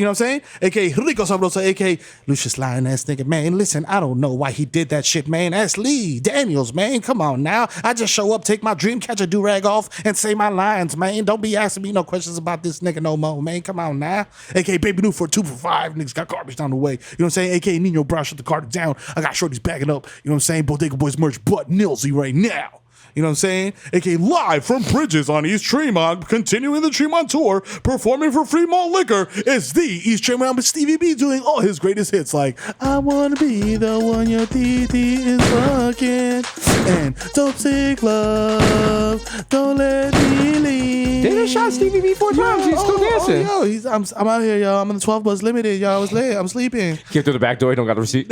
I'm saying? AKA Rico Sabrosa, AKA Lucius Lion ass nigga, man. Listen, I don't know why he did that shit, man. That's Lee Daniels, man. Come on now. I just show up, take my Dreamcatcher do-rag off, and say my lines, man. Don't be asking me no questions about this nigga no more, man. Come on now. AKA Baby New for 2 for 5. Niggas got garbage down the way. You know what I'm saying? AKA Nino Brown, shut the card down. I got shorties backing up. You know what I'm saying? Bodega Boys merch, but Nilsy right now. You know what I'm saying? AKA live from Bridges on East Tremont, continuing the Tremont tour, performing for Fremont Liquor. It's the East Tremont with Stevie B doing all his greatest hits like I Wanna Be the One Your TT is fucking and Dope Sick Love, Don't Let Me Leave. They done shot Stevie B 4 times. He's still dancing. I'm out here, y'all. I'm on the 12 bus limited, y'all. I was late. I'm sleeping. Came through the back door. He don't got a receipt.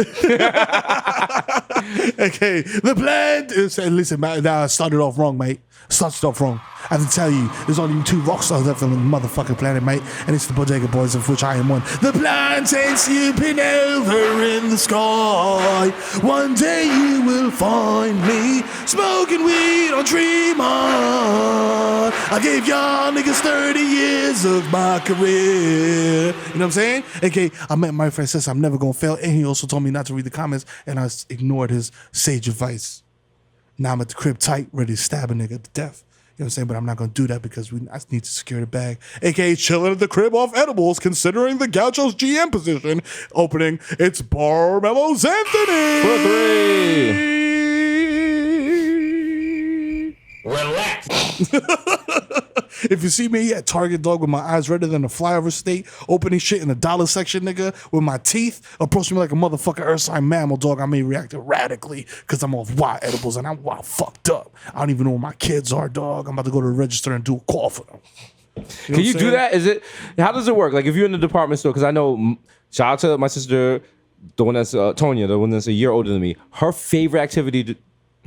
Okay, the plan is, listen, man, I started off wrong, mate. Started off wrong. I have to tell you, there's only 2 rock stars left on the motherfucking planet, mate, and it's the Bodega Boys, of which I am one. The plan takes you over in the sky. One day you will find me smoking weed on Tremont. I gave y'all niggas 30 years of my career. You know what I'm saying? Okay, I met my friend, says I'm never gonna fail, and he also told me not to read the comments, and I ignored his sage advice. Now I'm at the crib tight, ready to stab a nigga to death. You know what I'm saying? But I'm not going to do that because I need to secure the bag. AKA chilling at the crib off edibles, considering the Gaucho's GM position. Opening, it's Barmelos Anthony. For 3. Relax. If you see me at Target, dog, with my eyes redder than a flyover state, opening shit in the dollar section, nigga, with my teeth, approach me like a motherfucking earth sign mammal, dog, I may react erratically because I'm off wild edibles and I'm wild fucked up. I don't even know where my kids are, dog. I'm about to go to the register and do a call for them. Can you do that? How does it work? Like if you're in the department store, because I know, shout out to my sister, the one that's Tonya, the one that's a year older than me. Her favorite activity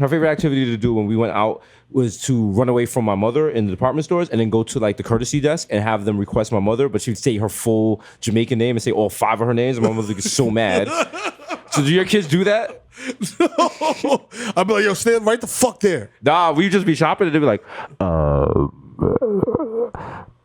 Her favorite activity to do when we went out was to run away from my mother in the department stores and then go to like the courtesy desk and have them request my mother, but she'd say her full Jamaican name and say all 5 of her names, and my mother would get so mad. So do your kids do that? No. I'd be like, yo, stand right the fuck there. Nah, we'd just be shopping and they'd be like,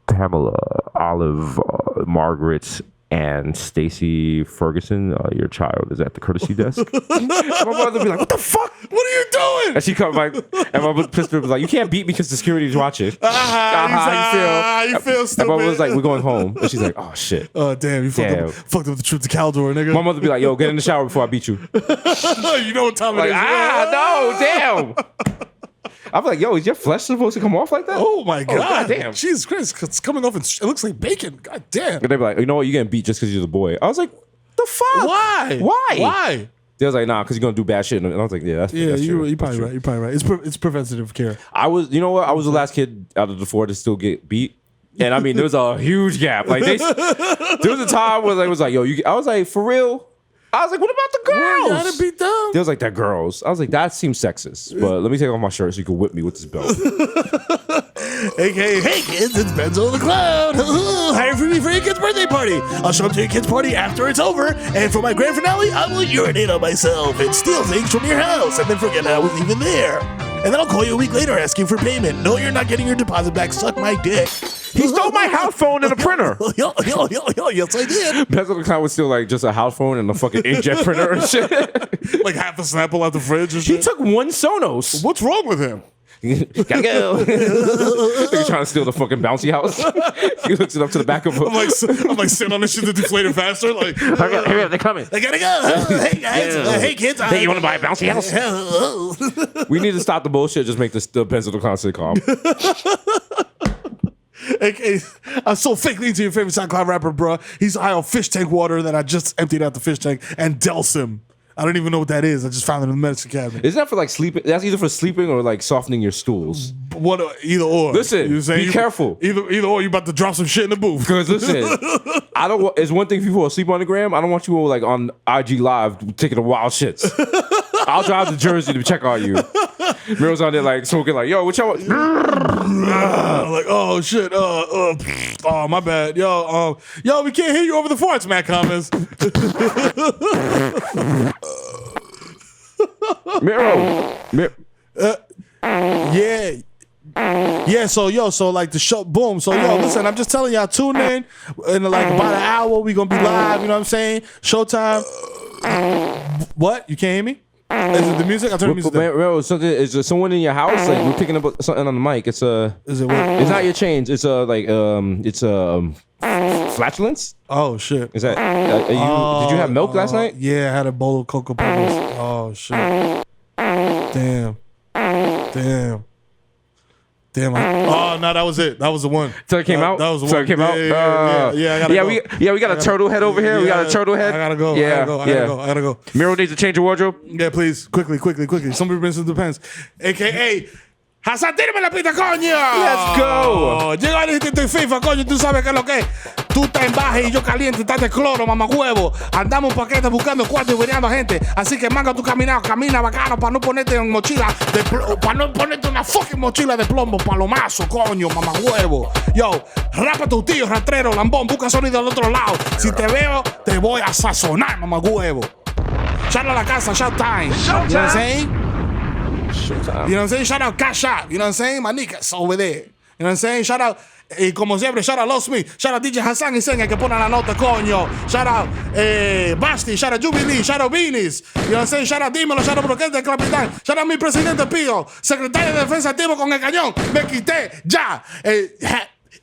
Pamela, Olive, Margaret, and Stacy Ferguson, your child is at the courtesy desk. And my mother would be like, what the fuck? What are you doing? And she come like, and my sister was like, you can't beat me because the security's watching. You feel stupid. And my mother was like, we're going home. And she's like, oh shit. Oh damn, you fucked up the trip to Caldor, nigga. My mother would be like, yo, get in the shower before I beat you. You know what time it is. No, damn. I'm like, yo, is your flesh supposed to come off like that? Oh my god, damn. Jesus Christ, it's coming off and it looks like bacon. God damn. And they'd be like, you know what, you're getting beat just because you're the boy. I was like, the fuck? Why? Why? They was like, nah, because you're gonna do bad shit. And I was like, yeah, that's you're true. probably right. You're probably right. It's preventative care. I was, you know what? I was the last kid out of the 4 to still get beat. And I mean, there was a huge gap. Like there was a time where it was like, yo, I was like, for real? I was like, what about the girls? I didn't beat them. They was like, that girls. I was like, that seems sexist. But let me take off my shirt so you can whip me with this belt. AKA, hey kids, it's Benzo the Clown. Hire for me for your kid's birthday party. I'll show up to your kid's party after it's over, and for my grand finale, I will urinate on myself and steal things from your house and then forget I was even there. And then I'll call you a week later asking for payment. No, you're not getting your deposit back. Suck my dick. He stole my house phone and a printer. Yo, yes I did. Benzo the Clown was still like just a house phone and a fucking inkjet printer and shit. Like half a Snapple out the fridge and shit. He took one Sonos. What's wrong with him? Gotta go. He's trying to steal the fucking bouncy house. He hooks it up to the back of him. I'm like sitting on this shit to deflate it faster. Like, hurry up, they're coming. I gotta go. Hey guys, hey kids. Hey, you want to buy a bouncy house? We need to stop the bullshit. Just make the Benzo the Clown sitcom. Okay, I'm so fakely into your favorite SoundCloud rapper, bro. He's high on fish tank water that I just emptied out the fish tank and Delsum. I don't even know what that is. I just found it in the medicine cabinet. Isn't that for like sleeping? That's either for sleeping or like softening your stools. What? Either or. Listen, be careful. Either or. You about to drop some shit in the booth? Because listen, I don't. It's one thing if you fall asleep on the gram. I don't want you like on IG Live taking the wild shits. I'll drive to Jersey to check on you. Mirror's on there like smoking like, yo, what y'all? Like, oh shit. Oh my bad. Yo, we can't hear you over the farts, Matt Comments. Yeah, so like the show, boom. So listen, I'm just telling y'all, tune in like about an hour. We gonna be live. You know what I'm saying? Showtime. What? You can't hear me? Is it the music? I'll turn the music down. Is there someone in your house? Like we're picking up something on the mic. It's Is it what? It's not your chains. It's flatulence. Oh shit. Is that? Did you have milk last night? Yeah, I had a bowl of Cocoa Pebbles. Oh shit. Damn. Oh no, that was it. That was the one. So it came out. That was the so one. It came out. I gotta go. We got a turtle head over here. We got a turtle head. I gotta go. Yeah, I gotta go. Miro needs to change your wardrobe. Yeah, please, quickly. Somebody bring some depends. AKA. Hassan, tírame la pista, coño. Let's go. Llega el gente de FIFA, coño. Tú sabes qué es lo que es. Tú estás en baja y yo caliente. Estás de cloro, mamacuevo. Andamos un paquete buscando cuarto y vereando gente. Así que manga tu caminado. Camina bacano para no ponerte en mochila de para no ponerte una fucking mochila de plomo. Palomazo, coño, mamacuevo. Yo, rapa tu tío, rastrero, lambón. Busca sonido del otro lado. Si te veo, te voy a sazonar, mamacuevo. Shout out a la casa, shout time. You know what I'm saying? Showtime. You know what I'm saying? Shout out Cash Out. You know what I'm saying? My niggas over there. You know what I'm saying? Shout out, como siempre, shout out Los Me. Shout out DJ Hassan y Seña que ponen la nota, coño. Shout out Basti. Shout out Jubilee. Shout out Beanies. You know what I'm saying? Shout out Dímelo. Shout out Broquete, el Capitán. Shout out mi presidente Pío. Secretario de Defensa activo con el cañón. Me quité ya.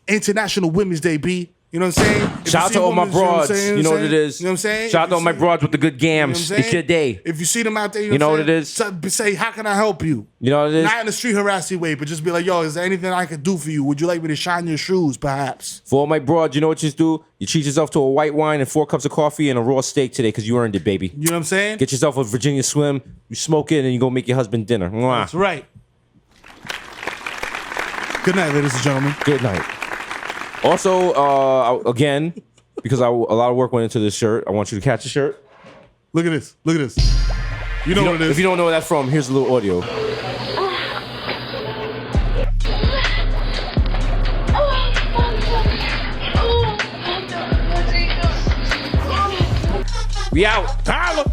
International Women's Day, B. You know what I'm saying? Shout out to all my broads. You know what it is. You know what I'm saying? Shout out to all my broads with the good gams. It's your day. If you see them out there, you know what it is. Say, how can I help you? You know what it is. Not in a street harassing way, but just be like, yo, is there anything I could do for you? Would you like me to shine your shoes, perhaps? For all my broads, you know what you do? You treat yourself to a white wine and 4 cups of coffee and a raw steak today because you earned it, baby. You know what I'm saying? Get yourself a Virginia Swim. You smoke it and you go make your husband dinner. Mwah. That's right. Good night, ladies and gentlemen. Good night. Also, again, because a lot of work went into this shirt, I want you to catch the shirt. Look at this. You know what it is. If you don't know where that's from, here's a little audio. We out. Tyler.